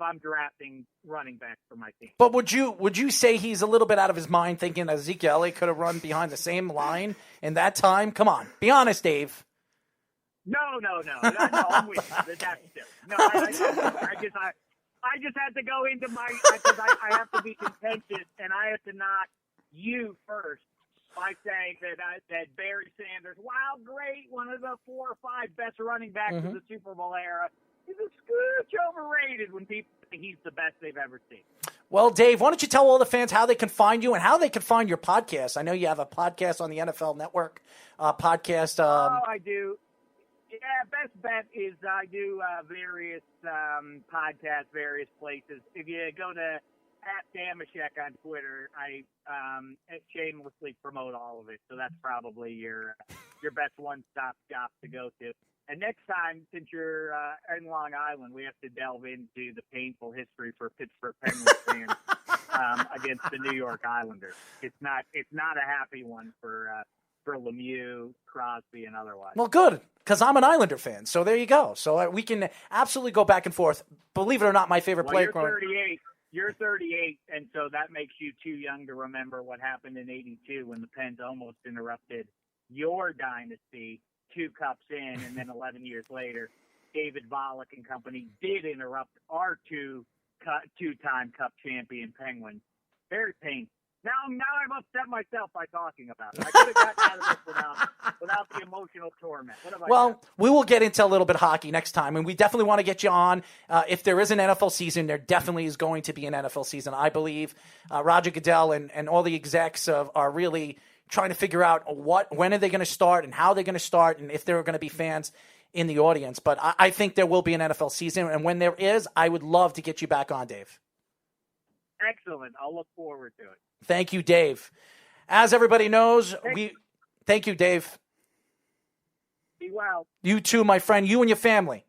I'm drafting running backs for my team. But would you say he's a little bit out of his mind thinking that Ezekiel Elliott could have run behind the same line in that time? Come on, be honest, Dave. No, I'm with you. That's still. No, I just had to go into my, because I have to be contentious, and I have to knock you first by saying that Barry Sanders, wow, great, one of the 4 or 5 best running backs of the Super Bowl era, is a scooch overrated when people think he's the best they've ever seen. Well, Dave, why don't you tell all the fans how they can find you and how they can find your podcast? I know you have a podcast on the NFL Network podcast. I do. Yeah, best bet is I do various podcasts, various places. If you go to @Dameshek on Twitter, I shamelessly promote all of it. So that's probably your best one-stop shop to go to. And next time, since you're in Long Island, we have to delve into the painful history for Pittsburgh Penguins fans against the New York Islanders. It's not a happy one for Lemieux, Crosby, and otherwise. Well, good, because I'm an Islander fan. So there you go. So we can absolutely go back and forth. Believe it or not, my favorite player. You're 38, and so that makes you too young to remember what happened in '82 when the Pens almost interrupted your dynasty 2 cups in, and then 11 years later, David Volek and company did interrupt our two-time Cup champion Penguins. Very painful. Now I've upset myself by talking about it. I could have gotten out of this without the emotional torment. Well, we will get into a little bit of hockey next time, and we definitely want to get you on. If there is an NFL season, there definitely is going to be an NFL season. I believe Roger Goodell and all the execs are really trying to figure out when are they going to start and how they're going to start and if there are going to be fans. in the audience. But I think there will be an NFL season, and when there is, I would love to get you back on, Dave. Excellent. I'll look forward to it. Thank you, Dave. As everybody knows, thank you, Dave. Be well. You too, my friend. You and your family.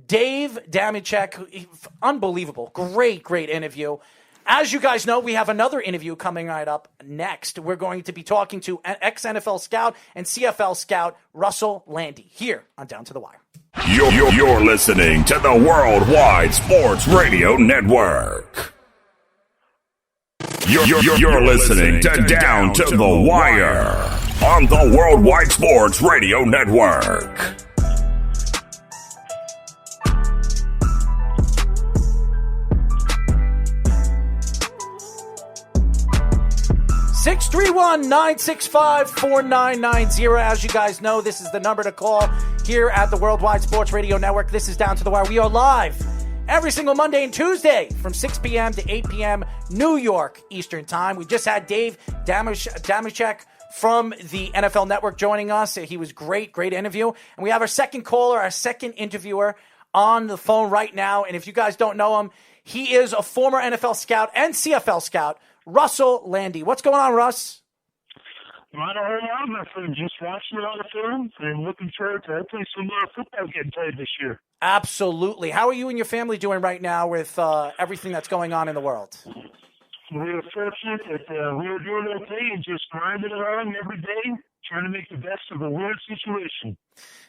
Dave Dameshek, unbelievable. Great interview. As you guys know, we have another interview coming right up next. We're going to be talking to ex-NFL scout and CFL scout Russell Lande here on Down to the Wire. You're listening to the Worldwide Sports Radio Network. You're listening to Down to the Wire on the Worldwide Sports Radio Network. 631-965-4990. As you guys know, this is the number to call here at the Worldwide Sports Radio Network. This is Down to the Wire. We are live every single Monday and Tuesday from 6 p.m. to 8 p.m. New York Eastern Time. We just had Dave Dameshek from the NFL Network joining us. He was great interview. And we have our second caller, our second interviewer on the phone right now. And if you guys don't know him, he is a former NFL scout and CFL scout, Russell Lande. What's going on, Russ? Not a whole lot, my friend. Just watching a lot of film and looking forward to hopefully some football getting played this year. Absolutely. How are you and your family doing right now with everything that's going on in the world? We're fortunate that we're doing okay and just grinding along every day, trying to make the best of a weird situation.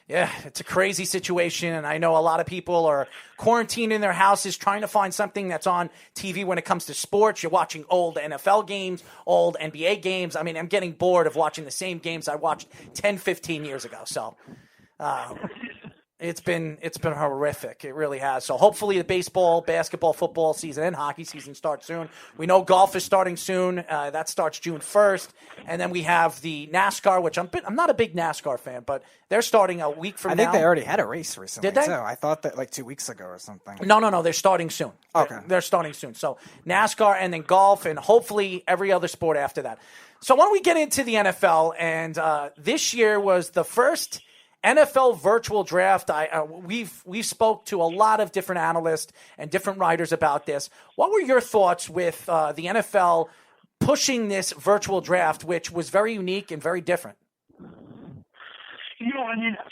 Yeah, it's a crazy situation, and I know a lot of people are quarantined in their houses trying to find something that's on TV when it comes to sports. You're watching old NFL games, old NBA games. I mean, I'm getting bored of watching the same games I watched 10, 15 years ago. So it's been horrific. It really has. So hopefully the baseball, basketball, football season and hockey season starts soon. We know golf is starting soon. That starts June 1st. And then we have the NASCAR, which I'm not a big NASCAR fan, but they're starting a week from now. I think they already had a race recently. Did they? Too. I thought that like 2 weeks ago or something. No. They're starting soon. Okay. They're starting soon. So NASCAR and then golf and hopefully every other sport after that. So why don't we get into the NFL? And this year was the first NFL virtual draft. We've spoke to a lot of different analysts and different writers about this. What were your thoughts with the NFL pushing this virtual draft, which was very unique and very different?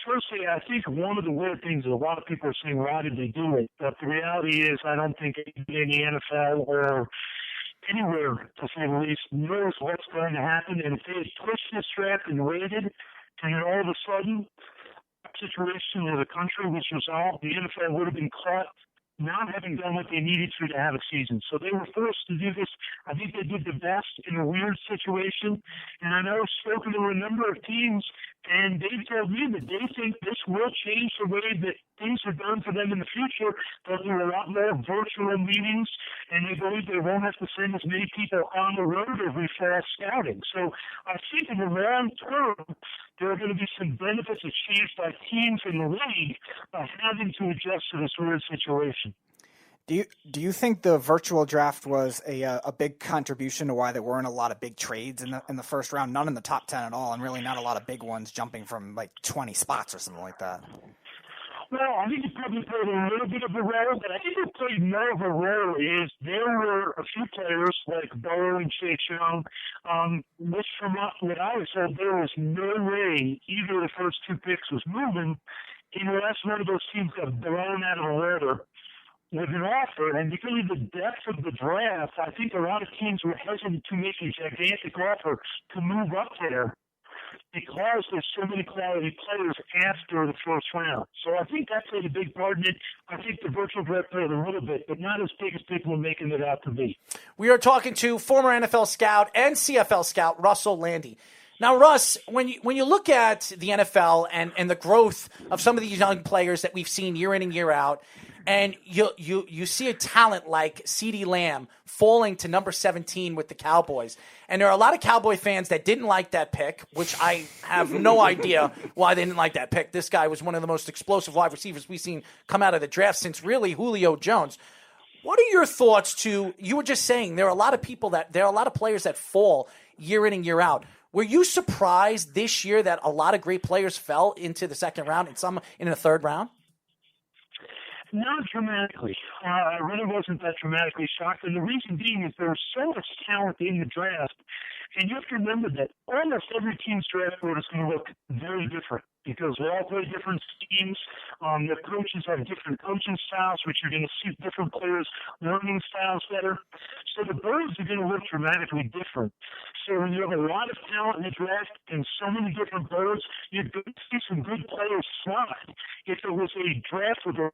Firstly, I think one of the weird things is a lot of people are saying, why did they do it? But the reality is I don't think anybody in the NFL or anywhere, to say the least, knows what's going to happen. And if they had pushed this draft and waited, and all of a sudden, situation where the country was resolved, the NFL would have been caught not having done what they needed to have a season. So they were forced to do this. I think they did the best in a weird situation. And I know I've spoken to a number of teams, and they've told me that they think this will change the way that things are done for them in the future. There'll be a lot more virtual meetings, and they believe they won't have to send as many people on the road every fall scouting. So I think in the long term, there are going to be some benefits achieved by teams in the league by having to adjust to this weird situation. Do you think the virtual draft was a big contribution to why there weren't a lot of big trades in the first round? None in the top 10 at all, and really not a lot of big ones jumping from like 20 spots or something like that. Well, I think it probably played a little bit of a role, but I think what played more of a role is there were a few players like Burrow and Chase Young, which from what I was told, there was no way either of the first two picks was moving unless one of those teams got blown out of the water with an offer. And because of the depth of the draft, I think a lot of teams were hesitant to make a gigantic offer to move up there, because there's so many quality players after the first round. So I think that played a big part in it. I think the virtual draft played a little bit, but not as big as people are making it out to be. We are talking to former NFL scout and CFL scout Russell Lande. Now, Russ, when you look at the NFL and the growth of some of these young players that we've seen year in and year out, and you see a talent like CeeDee Lamb falling to number 17 with the Cowboys. And there are a lot of Cowboy fans that didn't like that pick, which I have no idea why they didn't like that pick. This guy was one of the most explosive wide receivers we've seen come out of the draft since really Julio Jones. What are your thoughts you were just saying there are a lot of players that fall year in and year out. Were you surprised this year that a lot of great players fell into the second round and some in the third round? Not dramatically. I really wasn't that dramatically shocked. And the reason being is there was so much talent in the draft. And you have to remember that almost every team's draft board is going to look very different because they all play different schemes. Their coaches have different coaching styles, which you're going to see different players learning styles better. So the boards are going to look dramatically different. So when you have a lot of talent in the draft and so many different boards, you're going to see some good players slide. If it was a draft with a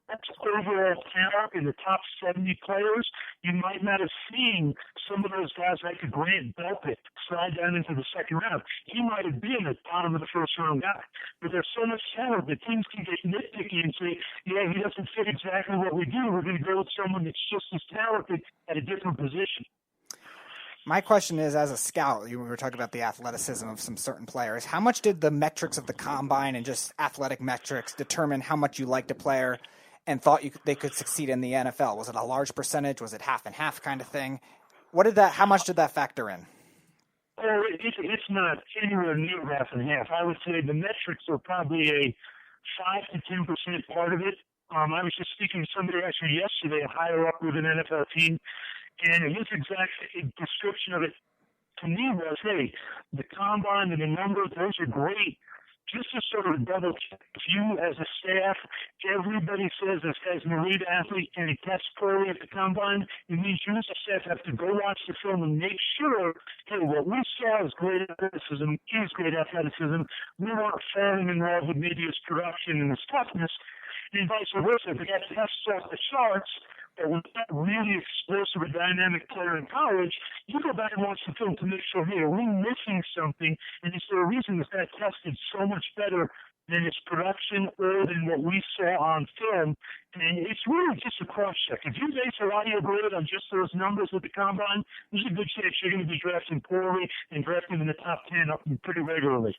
overall talent in the top 70 players, you might not have seen some of those guys like a Grant Delpit slide down into the second round. He might have been at the bottom of the first round guy. But there's so much talent that teams can get nitpicky and say, yeah, he doesn't fit exactly what we do. We're going to go with someone that's just as talented at a different position. My question is, as a scout, we were talking about the athleticism of some certain players. How much did the metrics of the combine and just athletic metrics determine how much you liked a player and thought they could succeed in the NFL? Was it a large percentage? Was it half and half kind of thing? How much did that factor in? Oh, it's not anywhere near half and half. I would say the metrics are probably a 5 to 10% part of it. I was just speaking to somebody actually yesterday, higher up with an NFL team, and his exact description of it to me was, hey, the combine and the numbers, those are great. Just to sort of double check, if you as a staff, everybody says this guy's an elite athlete and he tests poorly at the combine, it means you as a staff have to go watch the film and make sure, hey, what we saw is great athleticism. We weren't falling in love with maybe his production and his toughness, and vice versa. If the guy tests off the charts, but was not really explosive or dynamic player in college, you go back and watch the film to make sure, hey, are we missing something? And is there a reason this guy tested so much better than his production or than what we saw on film? And it's really just a cross-check. If you base a lot of your grade on just those numbers with the combine, there's a good chance you're going to be drafting poorly and drafting in the top 10 up pretty regularly.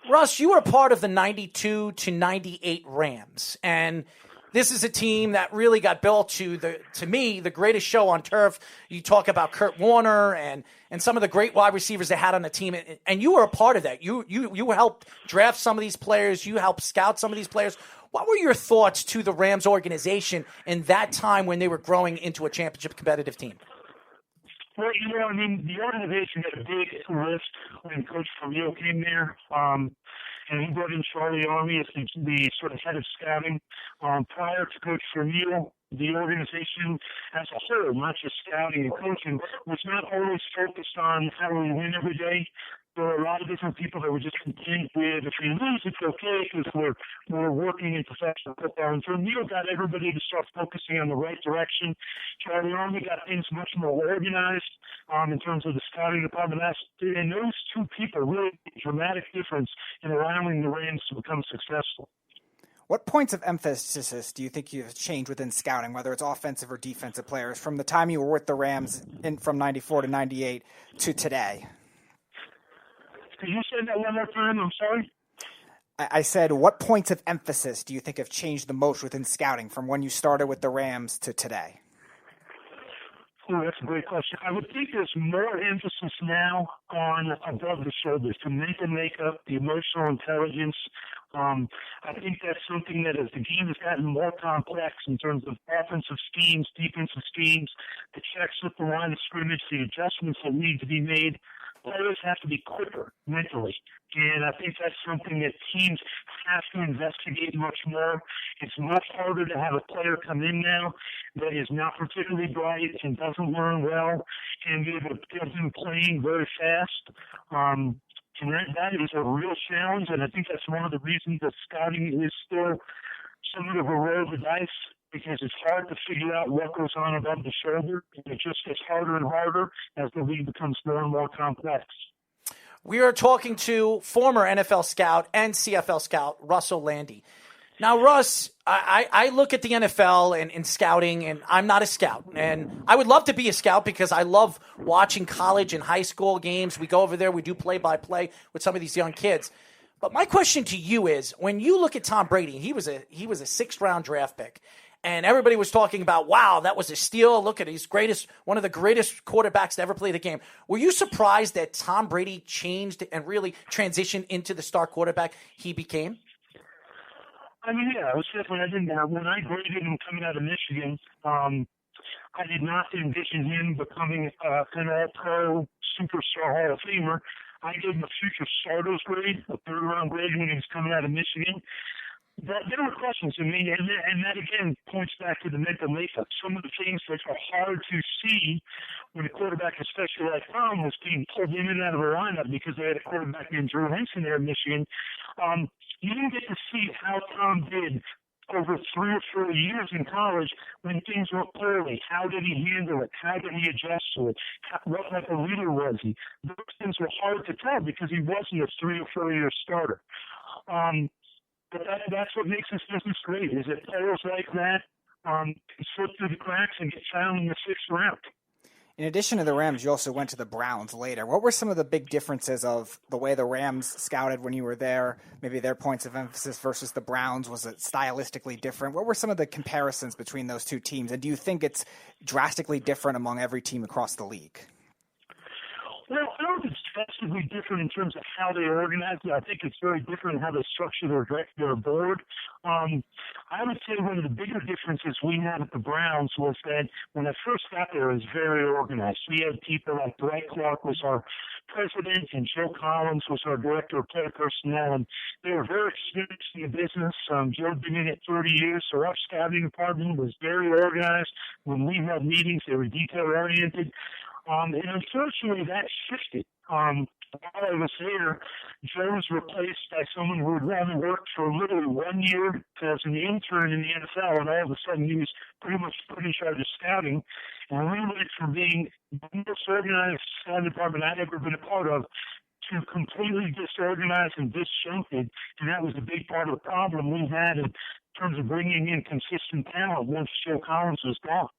Russ, you were a part of the 92 to 98 Rams, and this is a team that really got built to me, the greatest show on turf. You talk about Kurt Warner and some of the great wide receivers they had on the team, and you were a part of that. You helped draft some of these players. You helped scout some of these players. What were your thoughts to the Rams organization in that time when they were growing into a championship competitive team? Well, the organization had a big lift when Coach Vermeil came there. And he brought in Charlie Army as the sort of head of scouting. Prior to Coach Vermeil, the organization as a whole, not just scouting and coaching, was not always focused on how we win every day. There were a lot of different people that were just content with, if we lose, it's okay because we're working in professional football. And Vermeil got everybody to start focusing on the right direction. Charlie Army got things much more organized in terms of the scouting department. And those two people really made a dramatic difference in allowing the Rams to become successful. What points of emphasis do you think you've changed within scouting, whether it's offensive or defensive players, from the time you were with the Rams from 94 to 98 to today? Could you say that one more time? I'm sorry? I said, what points of emphasis do you think have changed the most within scouting from when you started with the Rams to today? Oh, that's a great question. I would think there's more emphasis now on above the shoulders, to mental makeup, the emotional intelligence. I think that's something that as the game has gotten more complex in terms of offensive schemes, defensive schemes, the checks with the line of scrimmage, the adjustments that need to be made, players have to be quicker mentally. And I think that's something that teams have to investigate much more. It's much harder to have a player come in now that is not particularly bright and doesn't learn well and be able to get him playing very fast. And that is a real challenge, and I think that's one of the reasons that scouting is still somewhat of a roll of the dice, because it's hard to figure out what goes on above the shoulder, and it just gets harder and harder as the league becomes more and more complex. We are talking to former NFL scout and CFL scout Russell Lande. Now, Russ, I look at the NFL and scouting, and I'm not a scout. And I would love to be a scout because I love watching college and high school games. We go over there, we do play-by-play with some of these young kids. But my question to you is, when you look at Tom Brady, he was a sixth-round draft pick, and everybody was talking about, wow, that was a steal. Look at one of the greatest quarterbacks to ever play the game. Were you surprised that Tom Brady changed and really transitioned into the star quarterback he became? I mean, yeah, I was definitely. I didn't. When I graded him coming out of Michigan, I did not envision him becoming an all-pro superstar Hall of Famer. I gave him a future starters grade, a third-round grade when he was coming out of Michigan. But there were questions, and that again points back to the mental makeup. Some of the things that are hard to see when a quarterback, especially like Tom, was being pulled in and out of a lineup because they had a quarterback named Drew Henson there in Michigan. You didn't get to see how Tom did over 3 or 4 years in college when things went poorly. How did he handle it? How did he adjust to it? What type of leader was he? Those things were hard to tell because he wasn't a 3 or 4 year starter. But that's what makes this business great, is that players like that can slip through the cracks and get found in the 6th round. In addition to the Rams, you also went to the Browns later. What were some of the big differences of the way the Rams scouted when you were there, maybe their points of emphasis versus the Browns? Was it stylistically different? What were some of the comparisons between those two teams? And do you think it's drastically different among every team across the league? Well, I don't think it's drastically different in terms of how they organize it. I think it's very different in how they structure their board. I would say one of the bigger differences we had at the Browns was that when I first got there, it was very organized. We had people like Dwight Clark was our president and Joe Collins was our director of player personnel, and they were very experienced in the business. Joe had been in it 30 years, so our scouting department was very organized. When we had meetings, they were detail-oriented. And unfortunately, that shifted. While I was there, Joe was replaced by someone who had only worked for literally 1 year as an intern in the NFL, and all of a sudden he was pretty much put in charge of scouting. And we went from being the most organized scouting department I'd ever been a part of to completely disorganized and disjointed, and that was a big part of the problem we had in terms of bringing in consistent talent once Joe Collins was gone.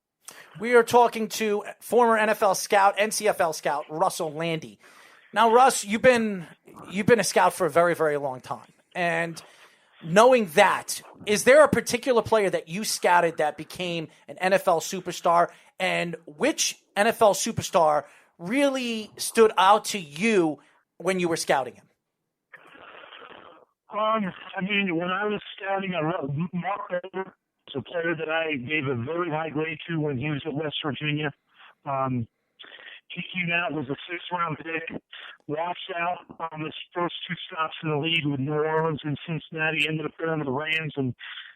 We are talking to former NFL scout, NCFL scout, Russell Lande. Now, Russ, you've been a scout for a very, very long time. And knowing that, is there a particular player that you scouted that became an NFL superstar? And which NFL superstar really stood out to you when you were scouting him? I mean, when I was scouting, I wrote Mark Over. A player that I gave a very high grade to when he was at West Virginia. He came out, was a 6th-round pick, washed out on his first 2 stops in the league with New Orleans and Cincinnati, ended up going to the Rams and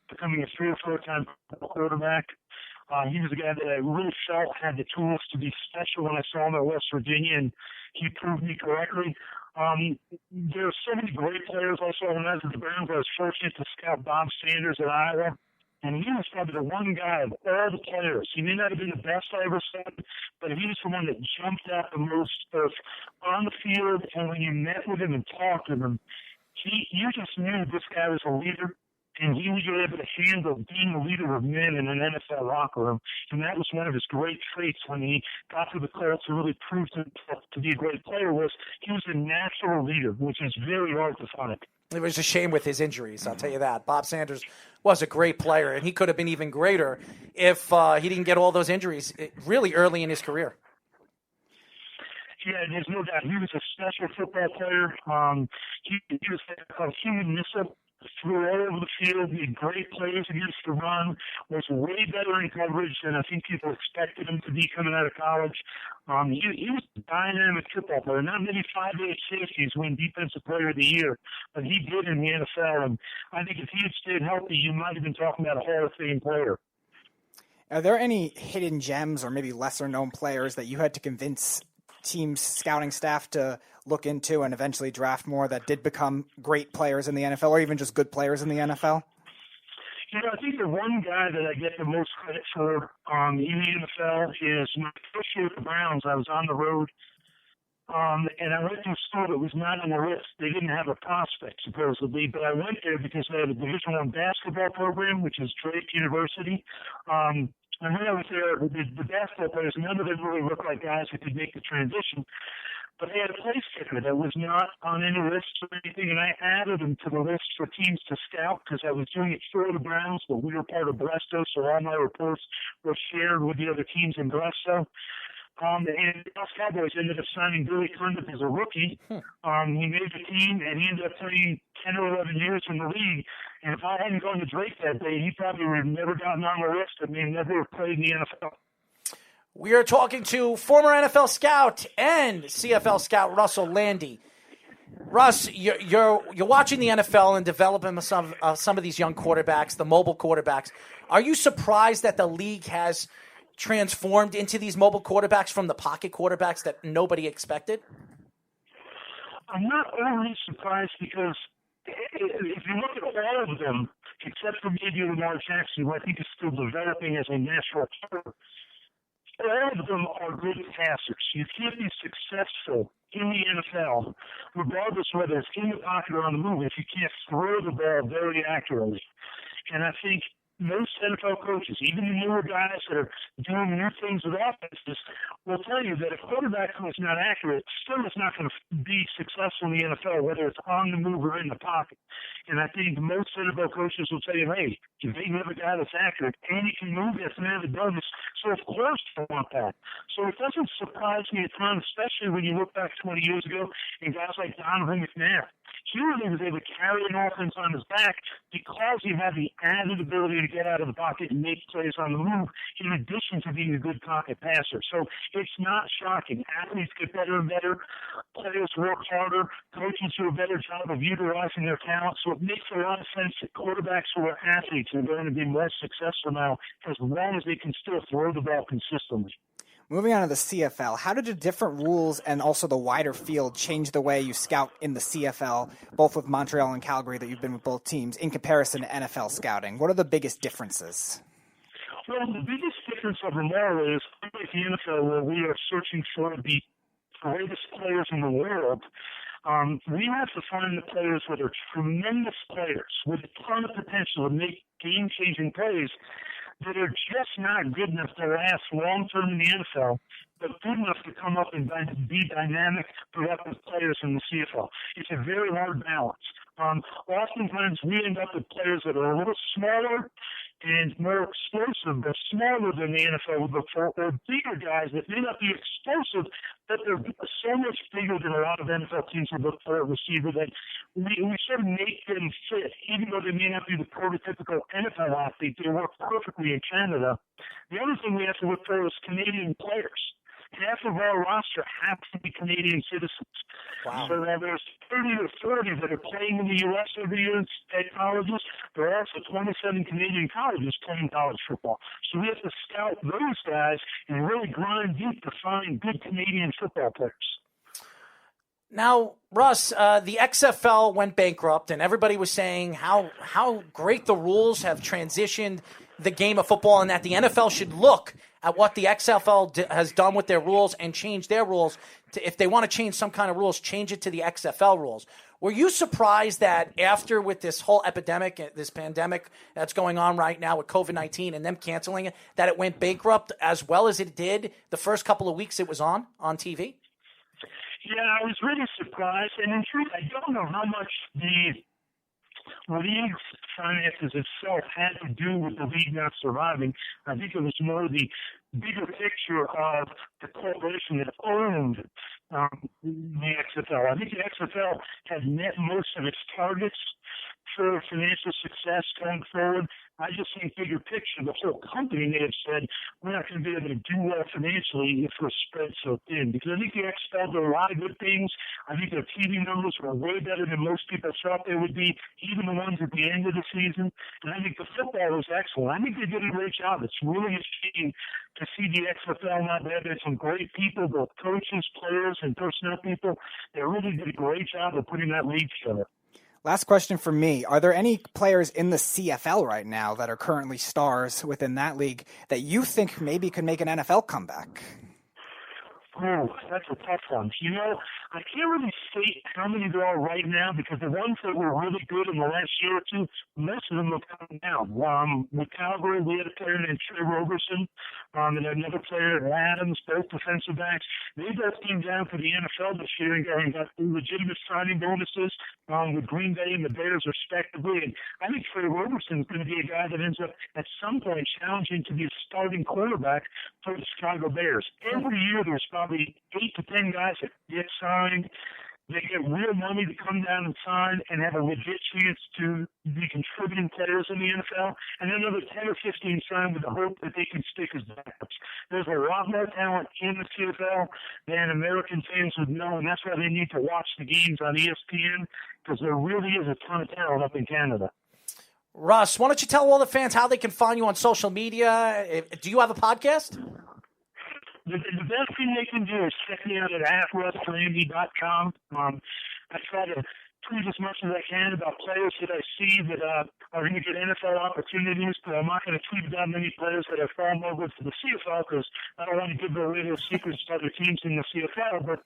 becoming a 3 or 4-time quarterback. He was a guy that I really felt had the tools to be special when I saw him at West Virginia, and he proved me correctly. There are so many great players. Also, when I was at the Browns, I was fortunate to scout Bob Sanders at Iowa. And he was probably the one guy of all the players. He may not have been the best I ever saw, but he was the one that jumped out the most on the field. And when you met with him and talked to him, you just knew this guy was a leader, and he was able to handle being a leader of men in an NFL locker room. And that was one of his great traits when he got to the Colts and really proved himself to be a great player. Was he was a natural leader, which is very hard to find. It was a shame with his injuries, I'll tell you that. Bob Sanders was a great player, and he could have been even greater if he didn't get all those injuries really early in his career. Yeah, there's no doubt. He was a special football player. He was a human missile. Threw all over the field. He had great plays against the run. Was way better in coverage than I think people expected him to be coming out of college. He was a dynamic football player. Not many 5'8" safeties win Defensive Player of the Year, but he did in the NFL. And I think if he had stayed healthy, you might have been talking about a Hall of Fame player. Are there any hidden gems or maybe lesser-known players that you had to convince teams' scouting staff to look into and eventually draft more that did become great players in the NFL or even just good players in the NFL? You know, I think the one guy that I get the most credit for in the NFL is my first year at the Browns. I was on the road, and I went to a school that was not on the list. They didn't have a prospect, supposedly, but I went there because they had a Division I basketball program, which is Drake University. And when I was there, the basketball players, none of them really looked like guys who could make the transition. but they had a place kicker that was not on any list or anything, and I added him to the list for teams to scout because I was doing it for the Browns, but we were part of Bresto, so all my reports were shared with the other teams in Bresto. And the Dallas Cowboys ended up signing Billy Cundiff as a rookie. He made the team, and he ended up playing 10 or 11 years in the league. And if I hadn't gone to Drake that day, he probably would have never gotten on the list. I mean, never played in the NFL. We are talking to former NFL scout and CFL scout Russell Lande. Russ, you're watching the NFL and developing some of these young quarterbacks, the mobile quarterbacks. Are you surprised that the league has transformed into these mobile quarterbacks from the pocket quarterbacks that nobody expected? I'm not overly surprised because if you look at all of them, except for maybe Lamar Jackson, who I think is still developing as a natural player, all of them are good passers. You can't be successful in the NFL, regardless whether it's in the pocket or on the move, if you can't throw the ball very accurately. And I think most NFL coaches, even the newer guys that are doing new things with offenses, will tell you that a quarterback who is not accurate still is not going to be successful in the NFL, whether it's on the move or in the pocket. And I think most NFL coaches will tell you, hey, if they have a guy that's accurate and he can move, that's never done this. So, of course, they want that. So it doesn't surprise me a ton, especially when you look back 20 years ago and guys like Donovan McNabb. He really was able to carry an offense on his back because he had the added ability to get out of the pocket and make plays on the move, in addition to being a good pocket passer. So it's not shocking. Athletes get better and better. Players work harder. Coaches do a better job of utilizing their talent. So it makes a lot of sense that quarterbacks who are athletes are going to be more successful now as long as they can still throw the ball consistently. Moving on to the CFL, how did the different rules and also the wider field change the way you scout in the CFL, both with Montreal and Calgary that you've been with both teams, in comparison to NFL scouting? What are the biggest differences? Well, the biggest difference of them all is, unlike the NFL, where we are searching for the greatest players in the world, we have to find the players that are tremendous players with a ton of potential to make game-changing plays that are just not good enough to last long-term in the NFL, but good enough to come up and be dynamic, productive players in the CFL. It's a very hard balance. Oftentimes we end up with players that are a little smaller and more explosive, but smaller than the NFL would look for, or bigger guys that may not be explosive, but they're so much bigger than a lot of NFL teams would look for a receiver that we sort of make them fit. Even though they may not be the prototypical NFL athlete, they work perfectly in Canada. The other thing we have to look for is Canadian players. Half of our roster have to be Canadian citizens. Wow. So there's 30 or 40 that are playing in the U.S. every year at colleges. There are also 27 Canadian colleges playing college football. So we have to scout those guys and really grind deep to find good Canadian football players. Now, Russ, the XFL went bankrupt, and everybody was saying how great the rules have transitioned the game of football and that the NFL should look at what the XFL has done with their rules and change their rules. If they want to change some kind of rules, change it to the XFL rules. Were you surprised that after with this whole epidemic, this pandemic that's going on right now with COVID-19 and them canceling it, that it went bankrupt as well as it did the first couple of weeks it was on TV? Yeah, I was really surprised. And in truth, I don't know how much the league's finances itself had to do with the league not surviving. I think it was more the bigger picture of the corporation that owned the XFL. I think the XFL had met most of its targets for financial success going forward. I just think bigger picture, the whole company may have said, we're not going to be able to do well financially if we're spread so thin. Because I think the XFL did a lot of good things. I think their TV numbers were way better than most people thought they would be, even the ones at the end of the season. And I think the football was excellent. I think they did a great job. It's really a shame to see the XFL not there. There's some great people, both coaches, players, and personnel people. They really did a great job of putting that league together. Last question for me. Are there any players in the CFL right now that are currently stars within that league that you think maybe could make an NFL comeback? Oh, that's a tough one. I can't really state how many there are right now because the ones that were really good in the last year or two, most of them have come down. With Calgary, we had a player named Trey Roberson, and another player, Adams, both defensive backs. They both came down for the NFL this year and got legitimate signing bonuses with Green Bay and the Bears, respectively. And I think Trey Roberson is going to be a guy that ends up at some point challenging to be a starting quarterback for the Chicago Bears. Every year there's probably 8 to 10 guys that get signed. They get real money to come down and sign and have a legit chance to be contributing players in the NFL. And then another 10 or 15 sign with the hope that they can stick as backups. There's a lot more talent in the CFL than American fans would know, and that's why they need to watch the games on ESPN because there really is a ton of talent up in Canada. Russ, why don't you tell all the fans how they can find you on social media? Do you have a podcast? The best thing they can do is check me out at RussLande.com. I try to tweet as much as I can about players that I see that are going to get NFL opportunities, but I'm not going to tweet about many players that I fall in love with for the CFL because I don't want to give their little secrets to other teams in the CFL. But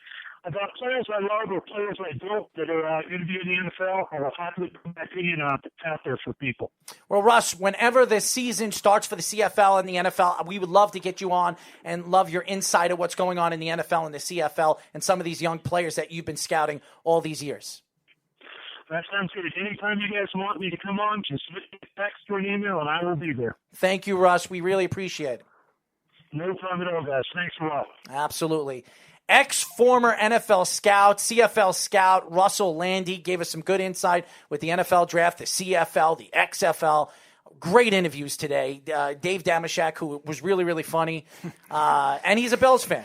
about players I love or players I don't that are going to be in the NFL, I will happily put my opinion out there for people. Well, Russ, whenever the season starts for the CFL and the NFL, we would love to get you on and love your insight of what's going on in the NFL and the CFL and some of these young players that you've been scouting all these years. That sounds good. Anytime you guys want me to come on, just text or an email, and I will be there. Thank you, Russ. We really appreciate it. No problem at all, guys. Thanks a lot. Absolutely. Ex-former NFL scout, CFL scout, Russell Lande gave us some good insight with the NFL draft, the CFL, the XFL. Great interviews today. Dave Dameshek, who was really, really funny. And he's a Bills fan.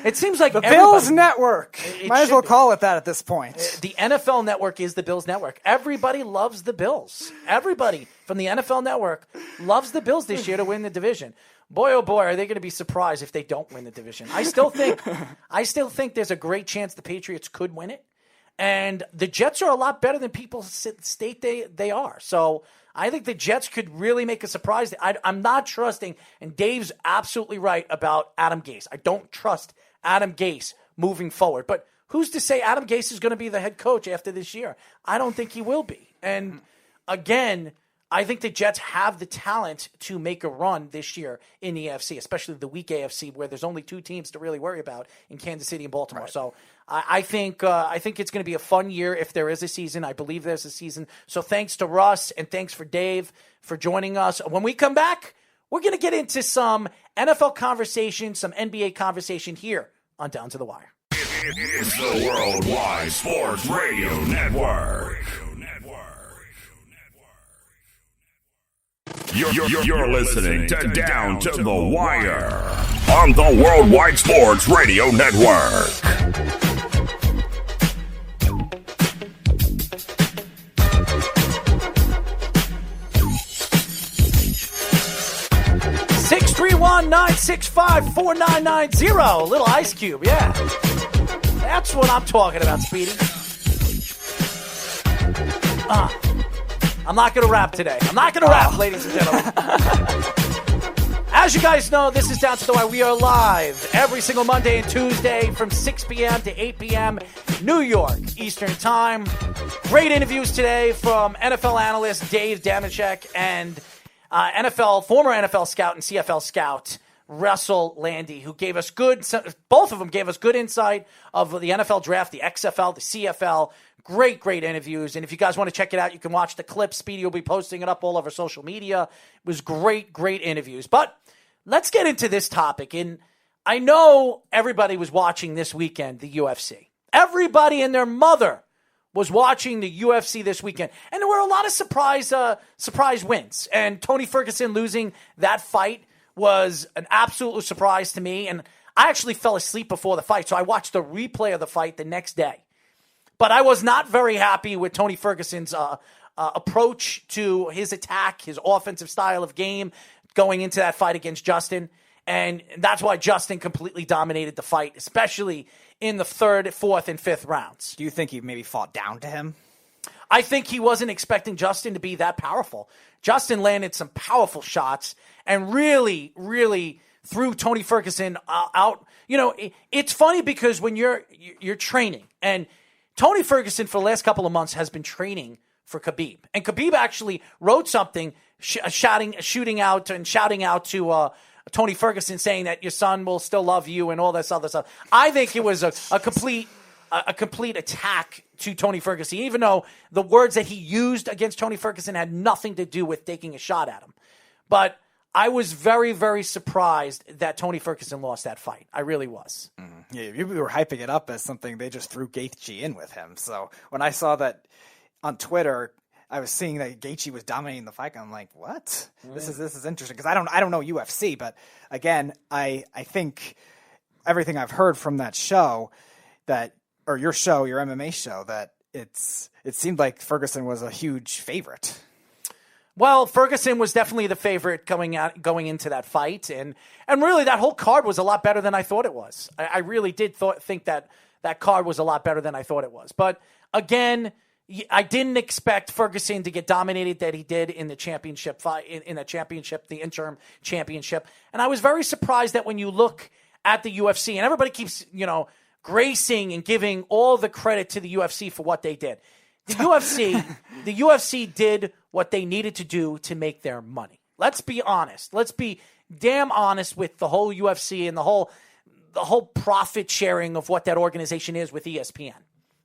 It seems like the Bills Network. Might as well call it that at this point. The NFL Network is the Bills Network. Everybody loves the Bills. Everybody from the NFL Network loves the Bills this year to win the division. Boy, oh boy, are they going to be surprised if they don't win the division. I still think there's a great chance the Patriots could win it. And the Jets are a lot better than people state they are. So I think the Jets could really make a surprise. I'm not trusting, and Dave's absolutely right about Adam Gase. I don't trust Adam Gase moving forward. But who's to say Adam Gase is going to be the head coach after this year? I don't think he will be. And again, I think the Jets have the talent to make a run this year in the AFC, especially the weak AFC where there's only 2 teams to really worry about in Kansas City and Baltimore. Right. So I think it's going to be a fun year if there is a season. I believe there's a season. So thanks to Russ and thanks for Dave for joining us. When we come back, we're going to get into some NFL conversation, some NBA conversation here on Down to the Wire. It's the Worldwide Sports Radio Network. You're listening to Down to the Wire on the Worldwide Sports Radio Network. Six 965-4990. A little Ice Cube, yeah. That's what I'm talking about, Speedy. I'm not going to rap today. I'm not going to rap, ladies and gentlemen. As you guys know, this is Down to the Wire. We are live every single Monday and Tuesday from 6 p.m. to 8 p.m. New York Eastern Time. Great interviews today from NFL analyst Dave Dameshek and former NFL scout and CFL scout Russell Lande, who gave us both of them gave us good insight of the NFL draft, the XFL, the CFL. Great interviews. And if you guys want to check it out, you can watch the clip. Speedy will be posting it up all over social media. It was great interviews. But let's get into this topic. And I know everybody was watching this weekend, the UFC. Everybody and their mother was watching the UFC this weekend. And there were a lot of surprise wins. And Tony Ferguson losing that fight was an absolute surprise to me. And I actually fell asleep before the fight, so I watched the replay of the fight the next day. But I was not very happy with Tony Ferguson's approach to his attack, his offensive style of game going into that fight against Justin. And that's why Justin completely dominated the fight, especially in the 3rd, 4th, and 5th rounds. Do you think he maybe fought down to him? I think he wasn't expecting Justin to be that powerful. Justin landed some powerful shots and really threw Tony Ferguson out. It's funny because when you're training, and Tony Ferguson for the last couple of months has been training for Khabib, and Khabib actually wrote something shouting out to Tony Ferguson, saying that your son will still love you and all this other stuff. I think it was a complete attack to Tony Ferguson, even though the words that he used against Tony Ferguson had nothing to do with taking a shot at him. But I was very, very surprised that Tony Ferguson lost that fight. I really was. Mm-hmm. Yeah, you were hyping it up as something they just threw Gaethje in with him. So when I saw that on Twitter, I was seeing that Gaethje was dominating the fight. I'm like, what? Mm. This is interesting, because I don't know UFC, but again, I think everything I've heard from that show, or your MMA show, that it seemed like Ferguson was a huge favorite. Well, Ferguson was definitely the favorite going into that fight, and really that whole card was a lot better than I thought it was. I really did think that card was a lot better than I thought it was. But again, I didn't expect Ferguson to get dominated that he did in the championship fight, in the championship, the interim championship. And I was very surprised that when you look at the UFC, and everybody keeps, gracing and giving all the credit to the UFC for what they did. The UFC did what they needed to do to make their money. Let's be honest. Let's be damn honest with the whole UFC and the whole profit sharing of what that organization is with ESPN.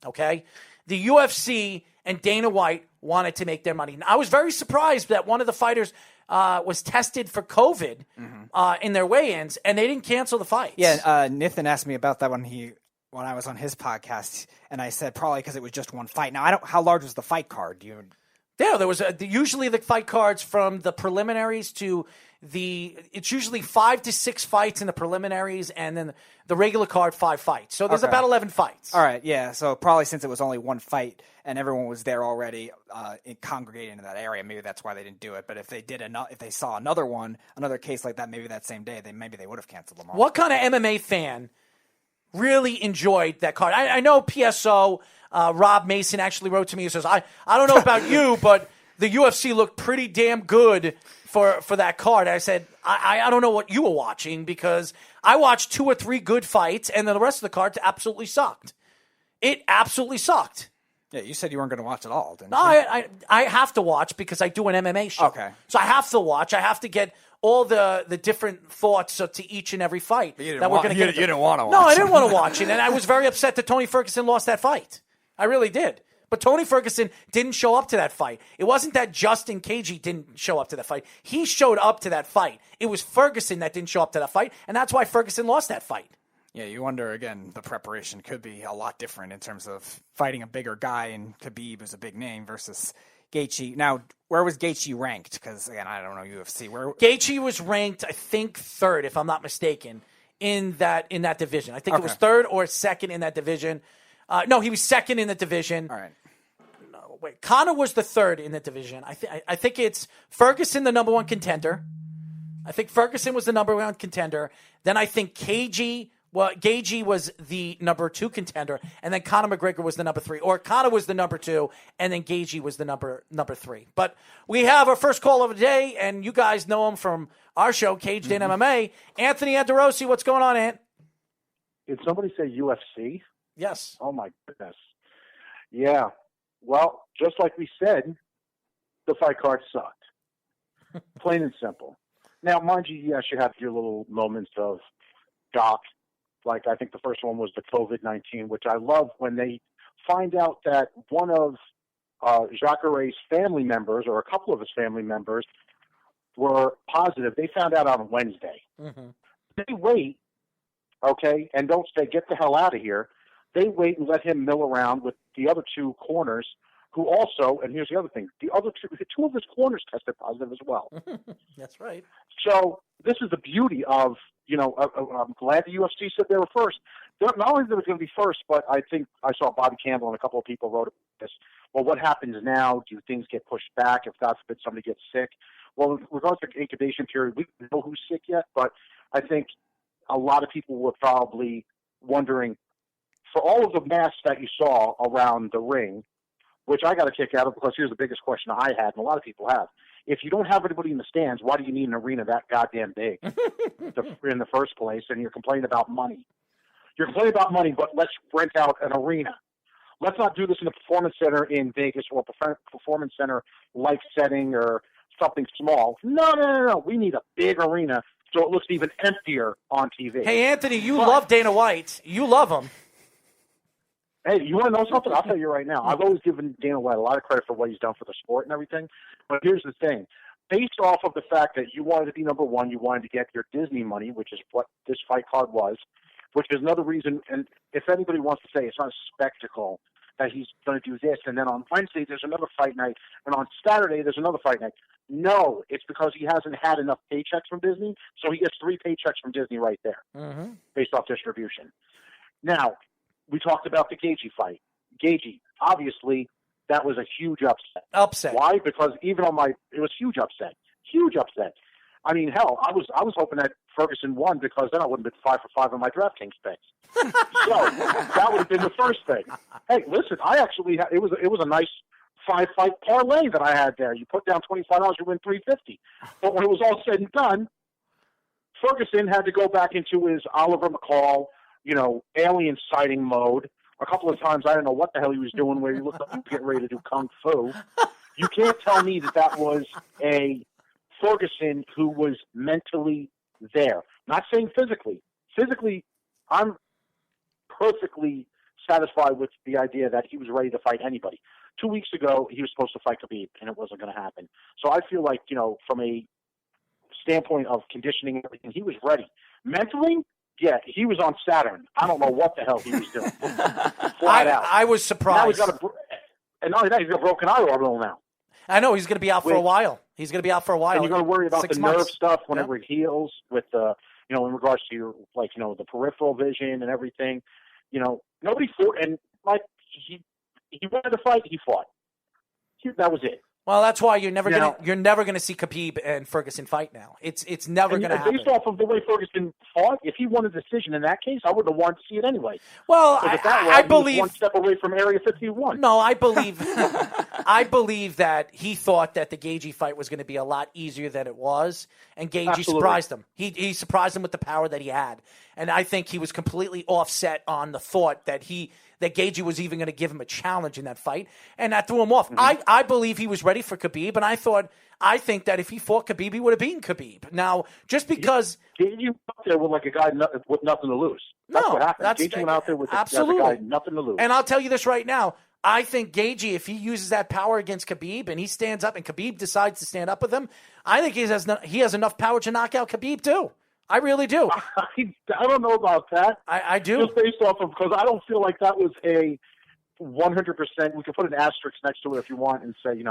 Okay? The UFC and Dana White wanted to make their money. Now, I was very surprised that one of the fighters was tested for COVID in their weigh-ins, and they didn't cancel the fight. Yeah, Nathan asked me about that when I was on his podcast, and I said probably because it was just one fight. Now, how large was the fight card? Yeah, there was usually the fight cards from the preliminaries to it's usually 5 to 6 fights in the preliminaries, and then the regular card 5 fights. So there's about 11 fights. All right, yeah. So probably since it was only one fight and everyone was there already congregating in that area, maybe that's why they didn't do it. But if they saw another case like that, maybe that same day, maybe they would have canceled them all. What kind of MMA fan really enjoyed that card? I know PSO Rob Mason actually wrote to me and says, I don't know about you, but the UFC looked pretty damn good for that card. I said, I don't know what you were watching, because I watched 2 or 3 good fights, and then the rest of the cards absolutely sucked. It absolutely sucked. Yeah, you said you weren't going to watch it all, didn't you? No, I have to watch because I do an MMA show. Okay. So I have to watch. I have to get all the different thoughts to each and every fight that we're going to get. You didn't want to watch it. No, I didn't want to watch it, and I was very upset that Tony Ferguson lost that fight. I really did. But Tony Ferguson didn't show up to that fight. It wasn't that Justin Cagey didn't show up to that fight. He showed up to that fight. It was Ferguson that didn't show up to that fight, and that's why Ferguson lost that fight. Yeah, you wonder, again, the preparation could be a lot different in terms of fighting a bigger guy, and Khabib is a big name versus Gaethje. Now, where was Gaethje ranked? Because, again, I don't know UFC. Gaethje was ranked, I think, 3rd, if I'm not mistaken, in that division. I think it was 3rd or 2nd in that division. No, he was 2nd in the division. All right. No, wait, Conor was the 3rd in the division. I think it's Ferguson, the number 1 contender. I think Ferguson was the number 1 contender. Then I think Gaethje was the number 2 contender, and then Conor McGregor was the number 3, or Conor was the number 2, and then Gaethje was the number 3. But we have our first call of the day, and you guys know him from our show, Caged in MMA. Anthony Andarosi, what's going on, Ant? Did somebody say UFC? Yes. Oh my goodness. Yeah. Well, just like we said, the fight card sucked. Plain and simple. Now, mind you, yes, you have your little moments of shock. Like, I think the first one was the COVID-19, which I love when they find out that one of Jacare's family members, or a couple of his family members, were positive. They found out on Wednesday. Mm-hmm. They wait, okay, and don't say, get the hell out of here. They wait and let him mill around with the other 2 corners, who also, and here's the other thing, the other 2 of his corners tested positive as well. That's right. So this is the beauty of, I'm glad the UFC said they were first. Not only they were going to be first, but I think I saw Bobby Campbell and a couple of people wrote this. Well, what happens now? Do things get pushed back if, God forbid, somebody gets sick? Well, in regards to incubation period, we don't know who's sick yet, but I think a lot of people were probably wondering, for all of the masks that you saw around the ring, which I got a kick out of, because here's the biggest question I had, and a lot of people have. if you don't have anybody in the stands, why do you need an arena that goddamn big in the first place? And you're complaining about money. You're complaining about money, but let's rent out an arena. Let's not do this in a performance center in Vegas or a performance center-like setting or something small. No. We need a big arena so it looks even emptier on TV. Hey, Anthony, you love Dana White. You love him. Hey, you want to know something? I'll tell you right now. I've always given Dana White a lot of credit for what he's done for the sport and everything. But here's the thing. Based off of the fact that you wanted to be number one, you wanted to get your Disney money, which is what this fight card was, which is another reason, and if anybody wants to say it's not a spectacle, that he's going to do this, and then on Wednesday there's another fight night, and on Saturday there's another fight night. No, it's because he hasn't had enough paychecks from Disney, so he gets 3 paychecks from Disney right there, based off distribution. Now, we talked about the Gaethje fight. Gaethje, obviously, that was a huge upset. Upset. Why? Because even on it was huge upset. Huge upset. I mean, hell, I was hoping that Ferguson won because then I wouldn't have been 5 for 5 on my DraftKings picks. So that would have been the first thing. Hey, listen, I actually it was a nice 5-fight parlay that I had there. You put down $25, you win $350. But when it was all said and done, Ferguson had to go back into his Oliver McCall, alien sighting mode. A couple of times, I don't know what the hell he was doing, where he looked like he was getting ready to do kung fu. You can't tell me that was a Ferguson who was mentally there. Not saying physically. Physically, I'm perfectly satisfied with the idea that he was ready to fight anybody. 2 weeks ago, he was supposed to fight Khabib, and it wasn't going to happen. So I feel like, from a standpoint of conditioning and everything, he was ready. Mentally, yeah, he was on Saturn. I don't know what the hell he was doing. Flat out. I was surprised. Now he's got he's got a broken eye orbital now. I know he's going to be out for a while. He's going to be out for a while. And you're going to worry about the 6 months. nerve stuff whenever it heals with the, in regards to your, the peripheral vision and everything. Nobody fought, and he wanted to fight, he fought. That was it. Well, that's why you're never going to see Khabib and Ferguson fight now. It's never going to happen. Based off of the way Ferguson fought, if he won a decision in that case, I wouldn't have wanted to see it anyway. Well, I believe he was one step away from Area 51. No, I believe that he thought that the Gaethje fight was going to be a lot easier than it was, and Gaethje surprised him. He surprised him with the power that he had, and I think he was completely offset on the thought that Gaethje was even going to give him a challenge in that fight, and that threw him off. Mm-hmm. I believe he was ready for Khabib, and I think that if he fought Khabib, he would have beaten Khabib. Now, just because you out there with a guy with nothing to lose. That's what happened. Gaethje went out there with a guy nothing to lose. And I'll tell you this right now. I think Gaethje, if he uses that power against Khabib and he stands up and Khabib decides to stand up with him, I think he has enough power to knock out Khabib too. I really do. I don't know about that. I do. Just based off of, because I don't feel like that was a 100%. We can put an asterisk next to it if you want and say,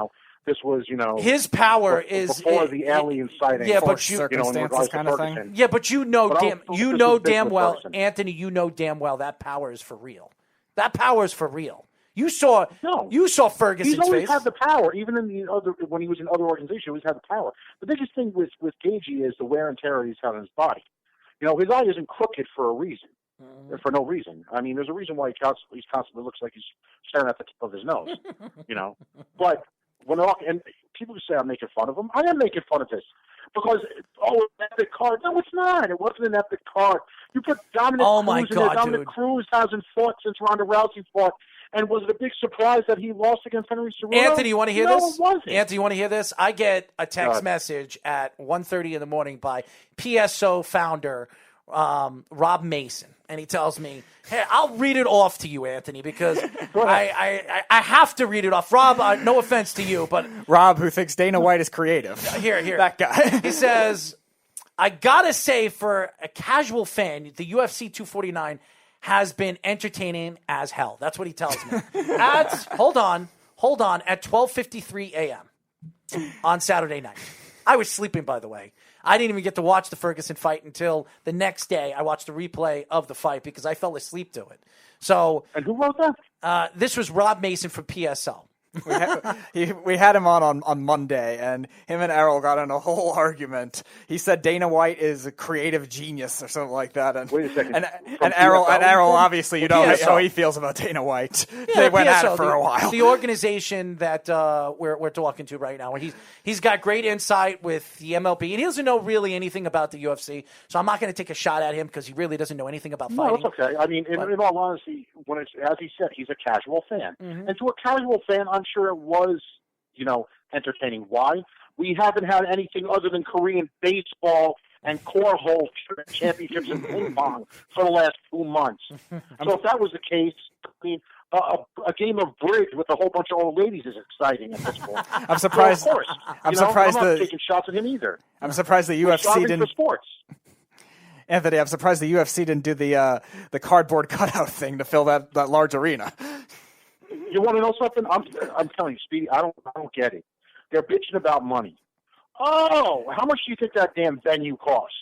this was, his power is before the alien sighting. Yeah, but circumstances kind of thing. Yeah, but damn well, Anthony, that power is for real. That power is for real. You saw Ferguson's He's always face. had the power, even in when he was in other organizations. He always had the power. The biggest thing with Gaethje is the wear and tear he's had on his body. His eye isn't crooked for a reason, for no reason. I mean, there's a reason why he constantly looks like he's staring at the tip of his nose. But and people say I'm making fun of him. I am making fun of this because an epic card. No, it's not. It wasn't an epic card. You put Dominic Cruz in there. Dominic Cruz hasn't fought since Ronda Rousey fought. And was it a big surprise that he lost against Henry Cejudo? Anthony, you want to hear this? No, it wasn't. Anthony, you want to hear this? I get a text message at 1:30 in the morning by PSO founder Rob Mason, and he tells me, "Hey, I'll read it off to you, Anthony, because I have to read it off." Rob, no offense to you, but Rob, who thinks Dana White is creative, here, that guy. He says, "I gotta say, for a casual fan, the UFC 249." Has been entertaining as hell. That's what he tells me. Hold on, at 12:53 a.m. on Saturday night. I was sleeping, by the way. I didn't even get to watch the Ferguson fight until the next day. I watched the replay of the fight because I fell asleep to it. So, and who wrote that? This was Rob Mason from PSO. We had him on Monday, and him and Errol got in a whole argument. He said Dana White is a creative genius or something like that. And, wait a second. And Errol, obviously, you know how he feels about Dana White. Yeah, they went PSL, at it for a while. The organization that we're talking to right now, he's got great insight with the MLB, and he doesn't know really anything about the UFC. So I'm not going to take a shot at him because he really doesn't know anything about fighting. No, it's okay. I mean, in all honesty, when it's as he said, he's a casual fan, and to a casual fan, I'm sure it was, entertaining. Why? We haven't had anything other than Korean baseball and cornhole championships in ping pong for the last 2 months. So if that was the case, I mean, a game of bridge with a whole bunch of old ladies is exciting at this point. I'm surprised. So of course, I'm surprised. I'm not taking shots at him either. I'm surprised the UFC didn't. For sports. Anthony, I'm surprised the UFC didn't do the cardboard cutout thing to fill that large arena. You want to know something? I'm telling you, Speedy, I don't get it. They're bitching about money. Oh, how much do you think that damn venue cost?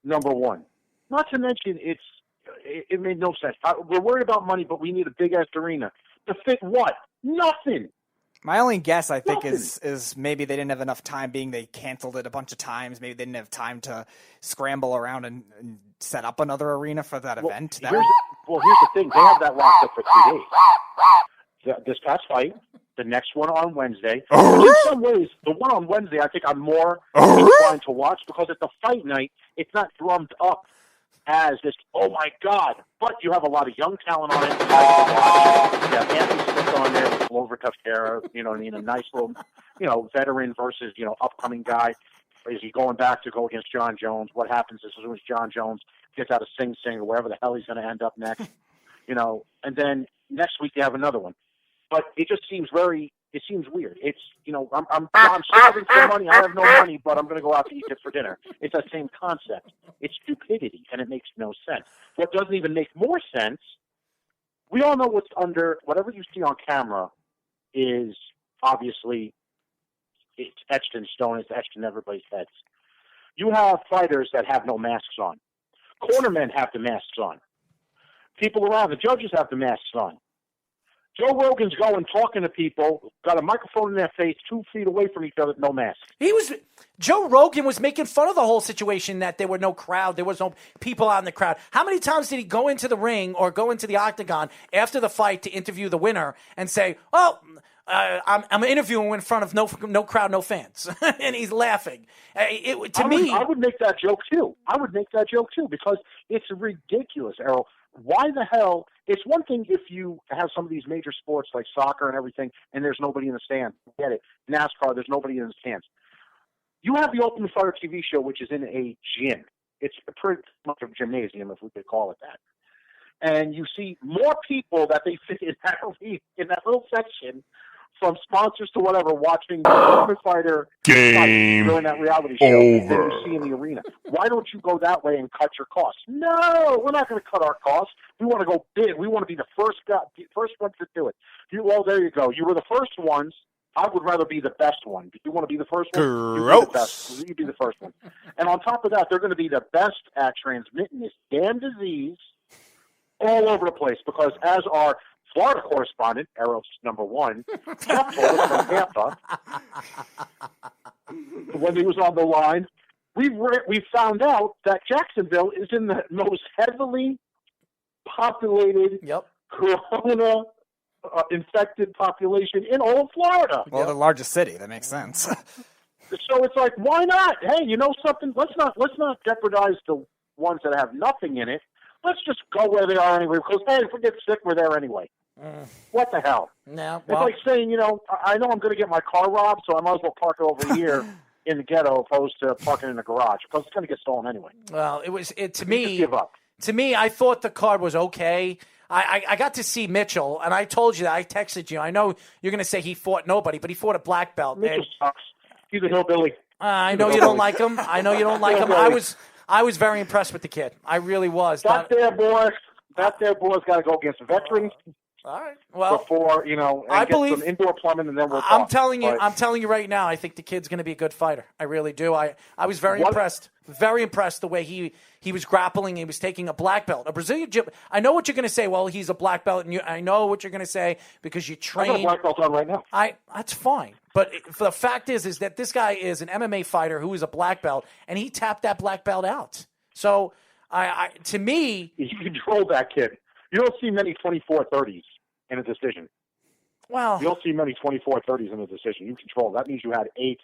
Number one. Not to mention, it made no sense. We're worried about money, but we need a big-ass arena. To fit what? Nothing. My only guess, I think, is maybe they didn't have enough time, being they canceled it a bunch of times. Maybe they didn't have time to scramble around and set up another arena for that event. Here's the thing. They have that locked up for 3 days. This past fight, the next one on Wednesday. In some ways, the one on Wednesday, I think I'm more inclined to watch because at the fight night, it's not drummed up as this, oh my God, but you have a lot of young talent on it. You have Anthony Smith on there with Glover Teixeira, you know what I mean? A nice little, veteran versus, upcoming guy. Is he going back to go against John Jones? What happens as soon as John Jones gets out of Sing Sing or wherever the hell he's going to end up next? And then next week they have another one. But it just seems it seems weird. It's, I'm starving for money. I have no money, but I'm going to go out to eat it for dinner. It's that same concept. It's stupidity, and it makes no sense. What doesn't even make more sense, we all know what's under, whatever you see on camera is obviously, it's etched in stone. It's etched in everybody's heads. You have fighters that have no masks on. Cornermen have the masks on. People around, the judges have the masks on. Joe Rogan's going, talking to people, got a microphone in their face 2 feet away from each other, no mask. Joe Rogan was making fun of the whole situation that there were no crowd, there was no people out in the crowd. How many times did he go into the ring or go into the octagon after the fight to interview the winner and say, I'm interviewing in front of no crowd, no fans, and he's laughing. I would make that joke too. Because it's ridiculous, Errol. Why the hell? It's one thing if you have some of these major sports like soccer and everything, and there's nobody in the stands. Get it? NASCAR, there's nobody in the stands. You have the Ultimate Fighter TV show, which is in a gym. It's pretty much a gymnasium, if we could call it that. And you see more people that they fit in that little section, from sponsors to whatever, watching the Ultimate Fighter game during that reality show over. That you see in the arena. Why don't you go that way and cut your costs? No, we're not going to cut our costs. We want to go big. We want to be the first ones to do it. Well, there you go. You were the first ones. I would rather be the best one. If you want to be the first one, you be the first one. And on top of that, they're going to be the best at transmitting this damn disease all over the place because as our Florida correspondent, Errol's number one, Jeff told us from Tampa, when he was on the line, we found out that Jacksonville is in the most heavily populated corona infected population in all of Florida. Well, the largest city. That makes sense. So it's like, why not? Hey, you know something? Let's not jeopardize the ones that have nothing in it. Let's just go where they are anyway. Because hey, if we get sick, we're there anyway. What the hell? No, it's like saying, I know I'm going to get my car robbed, so I might as well park it over here in the ghetto opposed to parking in the garage because it's going to get stolen anyway. Well, to me. Give up. To me, I thought the card was okay. I got to see Mitchell, and I told you that. I texted you. I know you're going to say he fought nobody, but he fought a black belt. Mitchell sucks. He's a hillbilly. I know you don't like him. I was very impressed with the kid. I really was. That there boy's got to go against veterans All right. Well, before and I get believe some indoor plumbing, and then we'll talk. I'm telling you right now, I think the kid's going to be a good fighter. I really do. I was very impressed. Very impressed the way he was grappling. He was taking a black belt, a Brazilian Jiu. I know what you're going to say. Well, he's a black belt, and I know what you're going to say because you train. I got a black belt on right now. That's fine. But the fact is that this guy is an MMA fighter who is a black belt, and he tapped that black belt out. So, to me, he controlled that kid. You don't see many 24-30s in a decision. Well, you don't see many 24-30s in a decision. You control. That means you had eight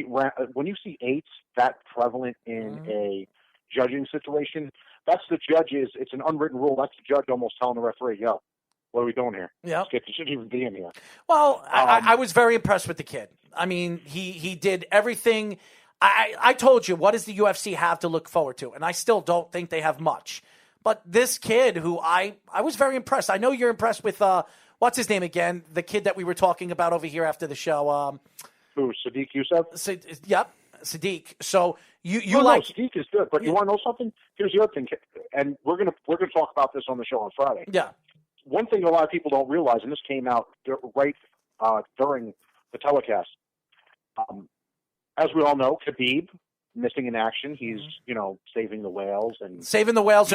rounds. When you see eights that prevalent in a judging situation, that's the judges. It's an unwritten rule. That's the judge almost telling the referee, "Yo, what are we doing here? Yeah, you shouldn't even be in here." Well, I was very impressed with the kid. I mean, he did everything. I told you, what does the UFC have to look forward to? And I still don't think they have much. But this kid who I was very impressed. I know you're impressed with, what's his name again? The kid that we were talking about over here after the show. Who, Sadiq Youssef? Yep, Sadiq. So you no, like... No, Sadiq is good, but you want to know something? Here's the other thing, and we're gonna talk about this on the show on Friday. Yeah. One thing a lot of people don't realize, and this came out right during the telecast, as we all know, Khabib missing in action. He's, saving the whales and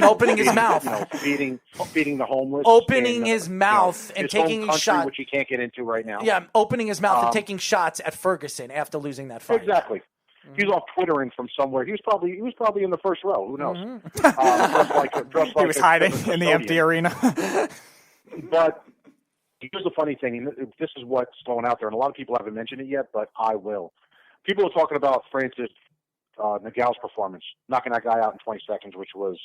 opening his mouth, feeding the homeless, opening his mouth and taking his shots, which he can't get into right now. Yeah, opening his mouth and taking shots at Ferguson after losing that fight. Exactly. He's off Twittering from somewhere. He was probably in the first row. Who knows? He was hiding in the empty arena. But here's the funny thing, and this is what's going out there, and a lot of people haven't mentioned it yet, but I will. People are talking about Francis Nagau's performance, knocking that guy out in 20 seconds, which was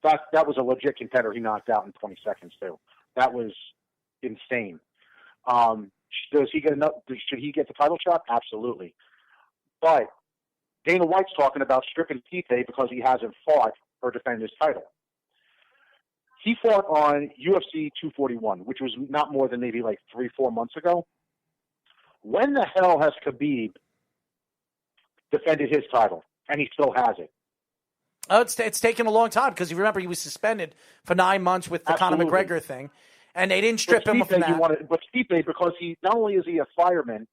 that was a legit contender he knocked out in 20 seconds too. That was insane. Does he get enough? Should he get the title shot? Absolutely. But Dana White's talking about stripping Stipe because he hasn't fought or defended his title. He fought on UFC 241, which was not more than maybe like 3-4 months ago. When the hell has Khabib defended his title? And he still has it. Oh, it's taken a long time because you remember he was suspended for 9 months with the Conor McGregor thing, and they didn't strip him from that. But Stipe, because he not only is he a fireman,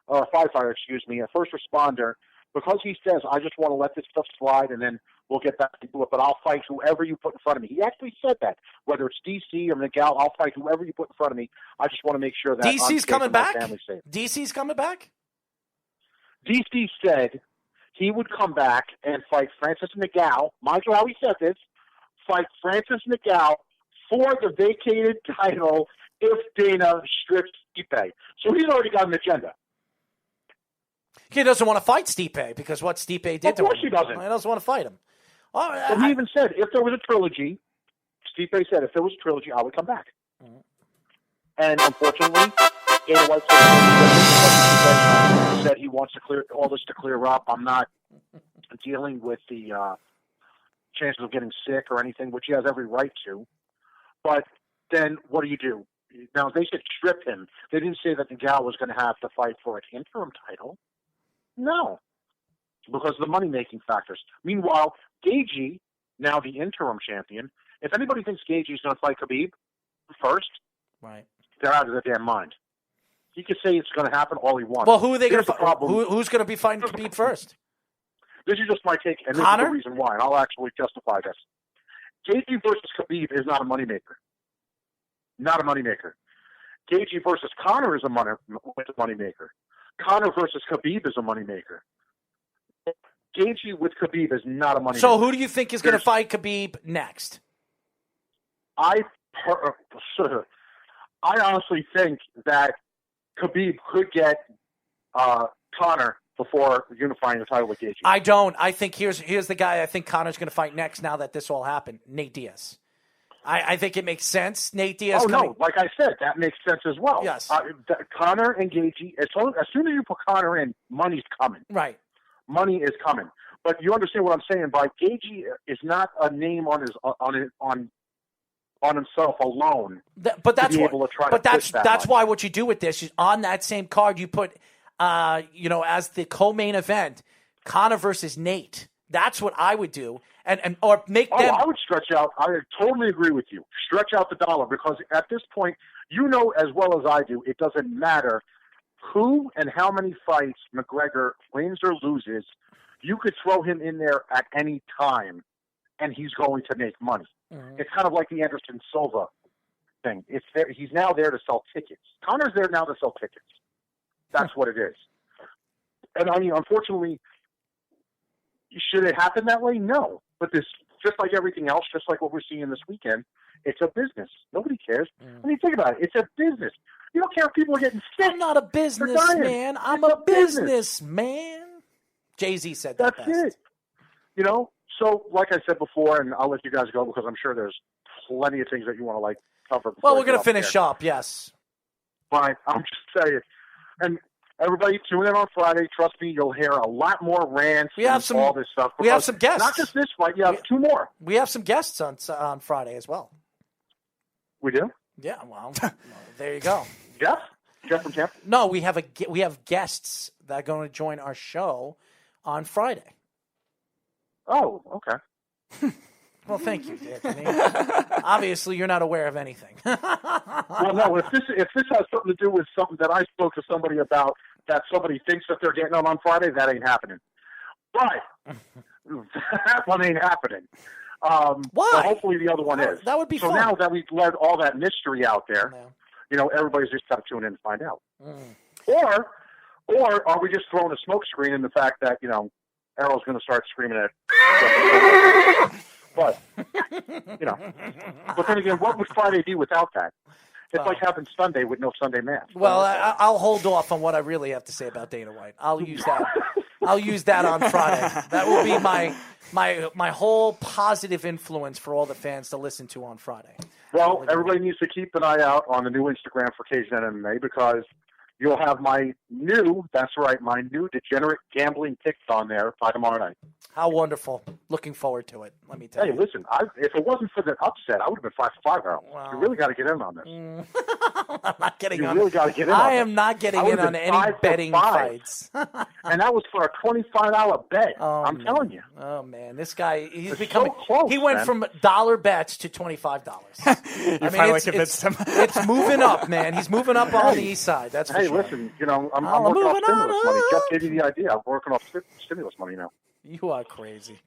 or a firefighter, a first responder, because he says, "I just want to let this stuff slide, and then we'll get back to it. But I'll fight whoever you put in front of me." He actually said that, whether it's DC or Nagao, I'll fight whoever you put in front of me. I just want to make sure that DC's coming back. Safe. DC's coming back. DC said he would come back and fight Francis Nagao. Mind you how he said this. Fight Francis Nagao for the vacated title if Dana strips Stipe. So he's already got an agenda. He doesn't want to fight Stipe because what Stipe did to him. Of course he doesn't. He doesn't want to fight him. But he even said, if there was a trilogy, Stipe said, if there was a trilogy, I would come back. Mm-hmm. And unfortunately, Dana White said he wants to clear all this to clear up. I'm not dealing with the chances of getting sick or anything, which he has every right to. But then what do? Now, they said strip him. They didn't say that Nagao was going to have to fight for an interim title. No, because of the money-making factors. Meanwhile, Gaethje, now the interim champion, if anybody thinks Gaethje is going to fight Khabib first, right, they're out of their damn mind. He could say it's going to happen all he wants. Well, who are they going to fight? Who's going to be fighting Khabib first? This is just my take, and this Conor? is the reason why, and I'll actually justify this. Gaethje versus Khabib is not a moneymaker. Not a moneymaker. Gaethje versus Conor is a moneymaker. Conor versus Khabib is a moneymaker. Gaethje with Khabib is not a moneymaker. So who do you think is going to fight Khabib next? I honestly think that Khabib could get Conor before unifying the title with Gaethje. I don't. I think here's the guy I think Conor's going to fight next now that this all happened, Nate Diaz. I think it makes sense. Nate Diaz. No, like I said, that makes sense as well. Yes. Conor and Gaethje. As soon as you put Conor in, money's coming. Right. Money is coming. But you understand what I'm saying? By Gaethje is not a name on himself alone. That's why what you do with this is on that same card you put, as the co-main event, Conor versus Nate That's what I would do, and or make them. I would stretch out. I totally agree with you. Stretch out the dollar, because at this point, you know as well as I do, it doesn't matter who and how many fights McGregor wins or loses. You could throw him in there at any time, and he's going to make money. It's kind of like the Anderson Silva thing. It's there. He's now there to sell tickets. Conor's there now to sell tickets. That's what it is. And I mean, unfortunately, should it happen that way? No. But this, just like everything else, just like what we're seeing this weekend, it's a business. Nobody cares. I mean, think about it. It's a business. You don't care if people are getting sick. I'm not a businessman. I'm a businessman. Jay-Z said that. That's it. You know, so like I said before, and I'll let you guys go because I'm sure there's plenty of things that you want to cover. Well, we're going to finish up, yes. Fine. I'm just saying. And everybody tune in on Friday. Trust me, you'll hear a lot more rants and all this stuff. We have some guests. Not just this fight. You have two more. We have some guests on Friday as well. We do? Yeah, well, there you go. Jeff from Camp? No, we have guests that are going to join our show on Friday. Oh, okay. Well, thank you, Anthony. Obviously, you're not aware of anything. Well, no. If this has something to do with something that I spoke to somebody about, that somebody thinks that they're getting on Friday, that ain't happening. But that one ain't happening. Why? But hopefully, the other one is. That would be so fun. Now that we've let all that mystery out there, everybody's just got to tune in and find out. Or are we just throwing a smoke screen in the fact that Errol's going to start screaming at? But but then again, what would Friday be without that? It's like having Sunday with no Sunday mass. Well, I'll hold off on what I really have to say about Dana White. I'll use that. I'll use that on Friday. That will be my whole positive influence for all the fans to listen to on Friday. Well, everybody needs to keep an eye out on the new Instagram for Cajun MMA, because you'll have my new degenerate gambling picks on there by tomorrow night. How wonderful. Looking forward to it, let me tell you. Hey, listen, if it wasn't for the upset, I would have been 5-5, Earl. Wow. You really got to get in on this. I'm not getting on. You really got to get in on I am not getting in on any betting fights. And that was for a $25 bet. I'm telling you. Oh, man. This guy, he's It's becoming. so close, he went man. from dollar bets to $25. You finally convinced him. It's moving up, man. He's moving up on the east side. That's for Hey, sure. listen, I'm working off stimulus money. Jeff gave me the idea. I'm working off stimulus money now. You are crazy.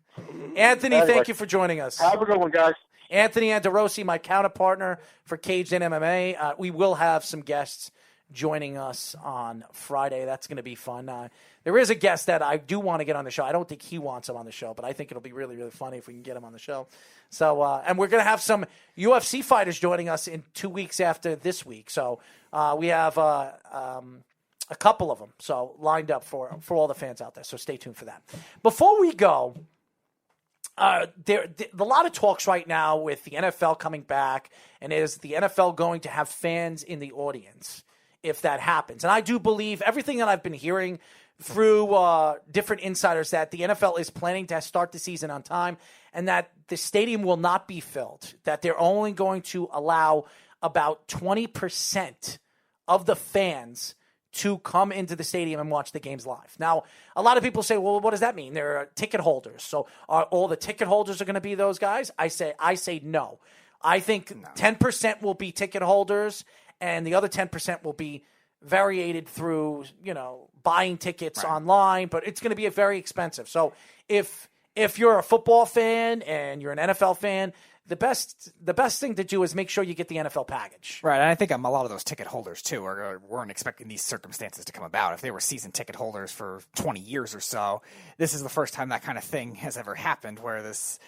Anthony, thank you for joining us. Have a good one, guys. Anthony Andarosi, my counterpartner for Caged in MMA. We will have some guests joining us on Friday. That's going to be fun. There is a guest that I do want to get on the show. I don't think he wants him on the show, but I think it'll be really, really funny if we can get him on the show. So, and we're going to have some UFC fighters joining us in 2 weeks after this week. So we have a couple of them lined up for all the fans out there. So stay tuned for that. Before we go, there a lot of talks right now with the NFL coming back, and is the NFL going to have fans in the audience if that happens? And I do believe everything that I've been hearing through different insiders that the NFL is planning to start the season on time, and that the stadium will not be filled, that they're only going to allow about 20% of the fans to come into the stadium and watch the games live. Now, a lot of people say, well, what does that mean? There are ticket holders. So are all the ticket holders are going to be those guys? I say no. I think 10% will be ticket holders, and the other 10% will be variated through, buying tickets online, but it's going to be very expensive. So if you're a football fan and you're an NFL fan, the best thing to do is make sure you get the NFL package. Right, and I think a lot of those ticket holders, too, weren't expecting these circumstances to come about. If they were season ticket holders for 20 years or so, this is the first time that kind of thing has ever happened where this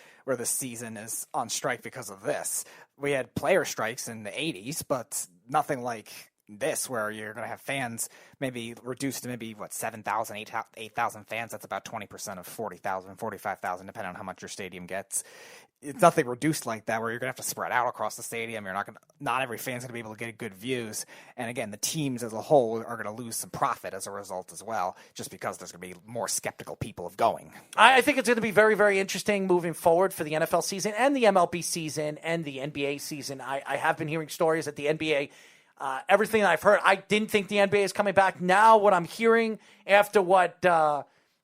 season is on strike because of this. We had player strikes in the 80s, but nothing like this, where you're going to have fans maybe reduced to maybe 7,000, 8,000 fans. That's about 20% of 40,000, 45,000, depending on how much your stadium gets. It's nothing reduced like that, where you're going to have to spread out across the stadium. Not every fan's going to be able to get good views. And again, the teams as a whole are going to lose some profit as a result as well, just because there's going to be more skeptical people of going. I think it's going to be very, very interesting moving forward for the NFL season and the MLB season and the NBA season. I have been hearing stories that the NBA, everything that I've heard, I didn't think the NBA is coming back. Now what I'm hearing after what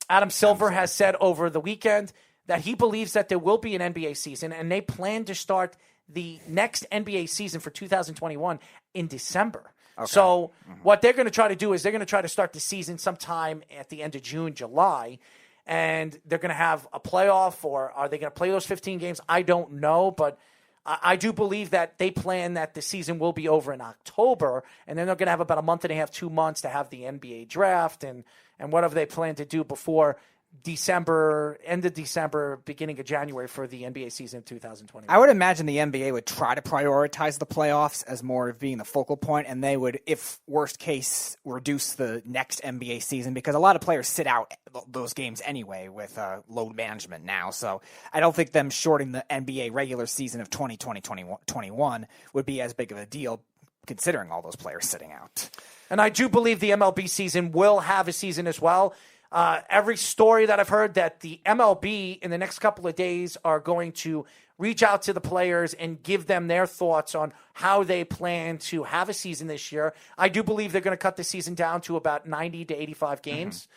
Adam Silver has said over the weekend that he believes that there will be an NBA season, and they plan to start the next NBA season for 2021 in December. Okay. So what they're going to try to do is they're going to try to start the season sometime at the end of June, July, and they're going to have a playoff, or are they going to play those 15 games? I don't know, but I do believe that they plan that the season will be over in October, and then they're going to have about a month and a half, 2 months to have the NBA draft and whatever they plan to do before December, end of December, beginning of January for the NBA season of 2020. I would imagine the NBA would try to prioritize the playoffs as more of being the focal point, and they would, if worst case, reduce the next NBA season, because a lot of players sit out those games anyway with load management now. So I don't think them shorting the NBA regular season of 2020-2021 would be as big of a deal, considering all those players sitting out. And I do believe the MLB season will have a season as well. Every story that I've heard that the MLB in the next couple of days are going to reach out to the players and give them their thoughts on how they plan to have a season this year. I do believe they're going to cut the season down to about 90 to 85 games.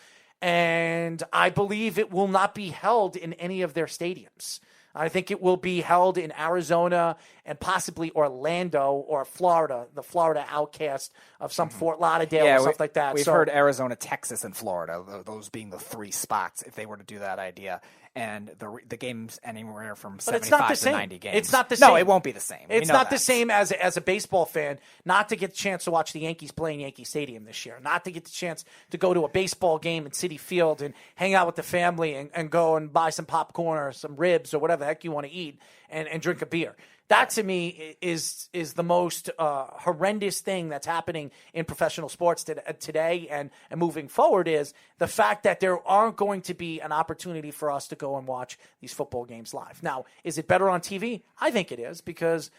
And I believe it will not be held in any of their stadiums. I think it will be held in Arizona and possibly Orlando or Florida, the Florida outcast of some Fort Lauderdale or something like that. We've heard Arizona, Texas, and Florida, those being the three spots if they were to do that idea. And the games anywhere from 75 to 90 games. It's not the same. No, it won't be the same. It's not the same as a baseball fan not to get the chance to watch the Yankees play in Yankee Stadium this year, not to get the chance to go to a baseball game in Citi Field and hang out with the family and go and buy some popcorn or some ribs or whatever the heck you want to eat and drink a beer. That, to me, is the most horrendous thing that's happening in professional sports today and moving forward, is the fact that there aren't going to be an opportunity for us to go and watch these football games live. Now, is it better on TV? I think it is, because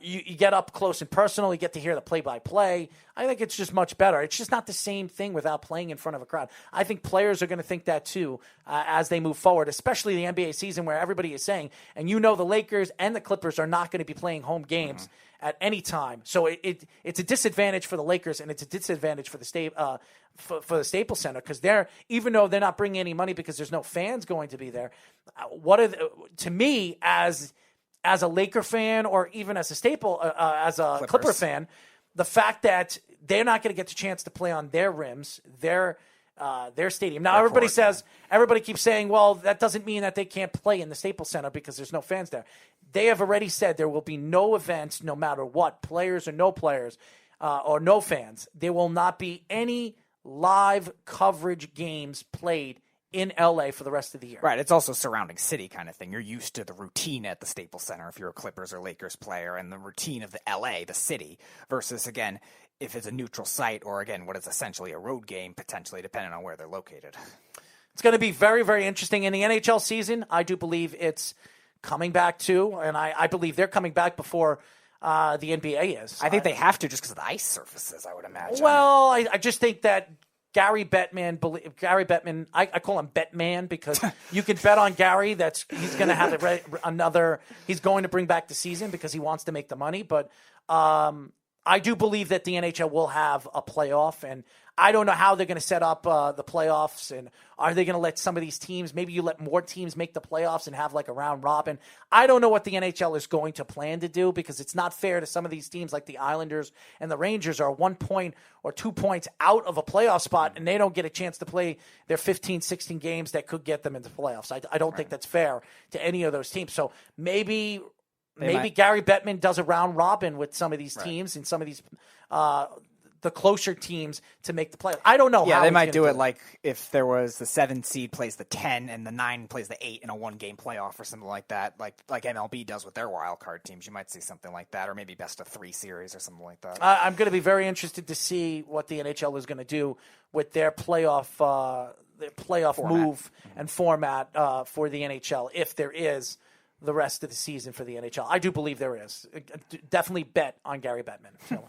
you get up close and personal. You get to hear the play-by-play. I think it's just much better. It's just not the same thing without playing in front of a crowd. I think players are going to think that too as they move forward, especially the NBA season, where everybody is saying, and the Lakers and the Clippers are not going to be playing home games at any time. So it's a disadvantage for the Lakers, and it's a disadvantage for the for the Staples Center, because even though they're not bringing any money because there's no fans going to be there. To me, as a Laker fan, or even as a Clipper fan, the fact that they're not going to get the chance to play on their rims, their stadium. Now, everybody keeps saying, well, that doesn't mean that they can't play in the Staples Center because there's no fans there. They have already said there will be no events, no matter what, players or no players, or no fans. There will not be any live coverage games played in LA for the rest of the year. Right. It's also surrounding city kind of thing. You're used to the routine at the Staples Center if you're a Clippers or Lakers player, and the routine of the LA, the city, versus, again, if it's a neutral site, or, again, what is essentially a road game, potentially, depending on where they're located. It's going to be very, very interesting. In the NHL season, I do believe it's coming back too, and I believe they're coming back before the NBA is. I think they have to, just because of the ice surfaces, I would imagine. Well, I just think that Gary Bettman, I call him Bettman, because you can bet on Gary that he's going to have he's going to bring back the season because he wants to make the money. But I do believe that the NHL will have a playoff, and I don't know how they're going to set up the playoffs, and are they going to let some of these teams, maybe you let more teams make the playoffs and have like a round robin. I don't know what the NHL is going to plan to do, because it's not fair to some of these teams like the Islanders and the Rangers are 1 point or 2 points out of a playoff spot, and they don't get a chance to play their 15, 16 games that could get them into the playoffs. I don't think that's fair to any of those teams. So maybe Gary Bettman does a round robin with some of these teams and some of these the closer teams to make the play. I don't know. Yeah, they might do it like if there was the 7 seed plays the 10 and the 9 plays the 8 in a 1-game playoff or something like that, like MLB does with their wild card teams. You might see something like that, or maybe best of 3 series or something like that. I'm going to be very interested to see what the NHL is going to do with their playoff format. Move and format for the NHL, if there is the rest of the season for the NHL. I do believe there is. Definitely bet on Gary Bettman. So,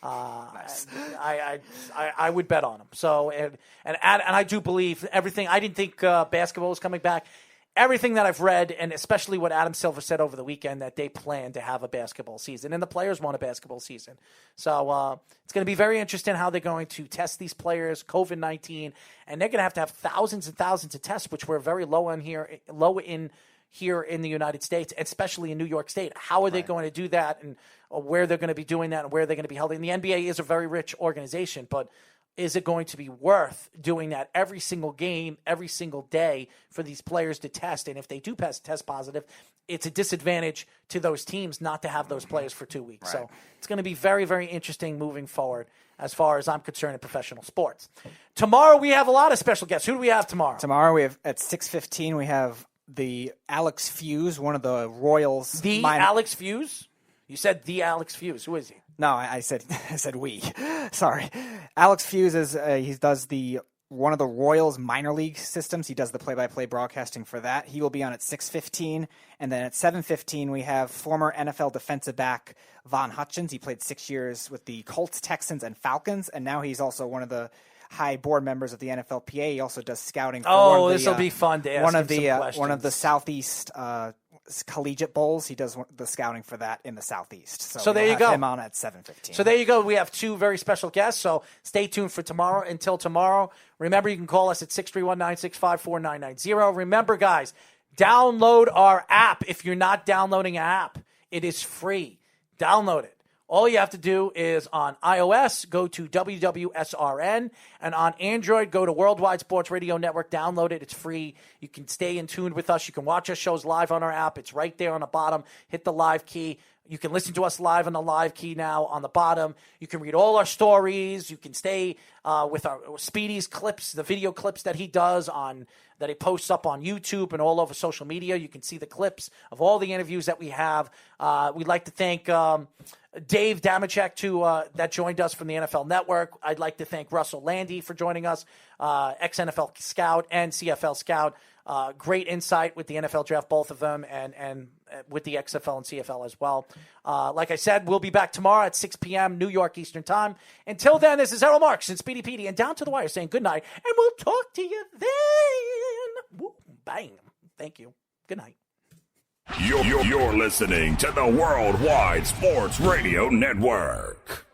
nice. I would bet on him. So and I do believe everything. I didn't think basketball was coming back. everything that I've read, and especially what Adam Silver said over the weekend, that they plan to have a basketball season, and the players want a basketball season. So it's going to be very interesting how they're going to test these players, COVID-19, and they're going to have thousands and thousands of tests, which we're very low in here in the United States, especially in New York State. How are they going to do that, and where they're going to be doing that, and where they're going to be held? And the NBA is a very rich organization, but is it going to be worth doing that every single game, every single day for these players to test? And if they do test positive, it's a disadvantage to those teams not to have those players for 2 weeks. Right. So it's going to be very, very interesting moving forward as far as I'm concerned in professional sports. Tomorrow we have a lot of special guests. Who do we have tomorrow? Tomorrow we have at 6:15 we have the Alex Fuse, one of the Royals. Alex Fuse? You said the Alex Fuse. Who is he? No, I said we. Sorry, Alex Fuse is he does one of the Royals minor league systems. He does the play-by-play broadcasting for that. He will be on at 6:15, and then at 7:15 we have former NFL defensive back Von Hutchins. He played 6 years with the Colts, Texans, and Falcons, and now he's also one of the high board members of the NFLPA. He also does scouting for this will be fun to ask one of the Southeast collegiate bowls. He does the scouting for that in the Southeast. So there you go. Him on at 7:15. So there you go. We have two very special guests. So stay tuned for tomorrow. Until tomorrow, remember you can call us at 631-965-4990. Remember, guys, download our app. If you're not downloading our app, it is free. Download it. All you have to do is on iOS, go to WWSRN, and on Android, go to Worldwide Sports Radio Network. Download it. It's free. You can stay in tune with us. You can watch our shows live on our app. It's right there on the bottom. Hit the live key. You can listen to us live on the live key now on the bottom. You can read all our stories. You can stay with our Speedy's clips, the video clips that he does that he posts up on YouTube and all over social media. You can see the clips of all the interviews that we have. We'd like to thank Dave Dameshek that joined us from the NFL Network. I'd like to thank Russell Lande for joining us, ex-NFL scout and CFL scout. Great insight with the NFL draft, both of them, and with the XFL and CFL as well. Like I said, we'll be back tomorrow at 6 p.m. New York Eastern Time. Until then, this is Errol Marks and Speedy Petey and Down to the Wire saying good night, and we'll talk to you then. Woo, bang. Thank you. Good night. You're listening to the Worldwide Sports Radio Network.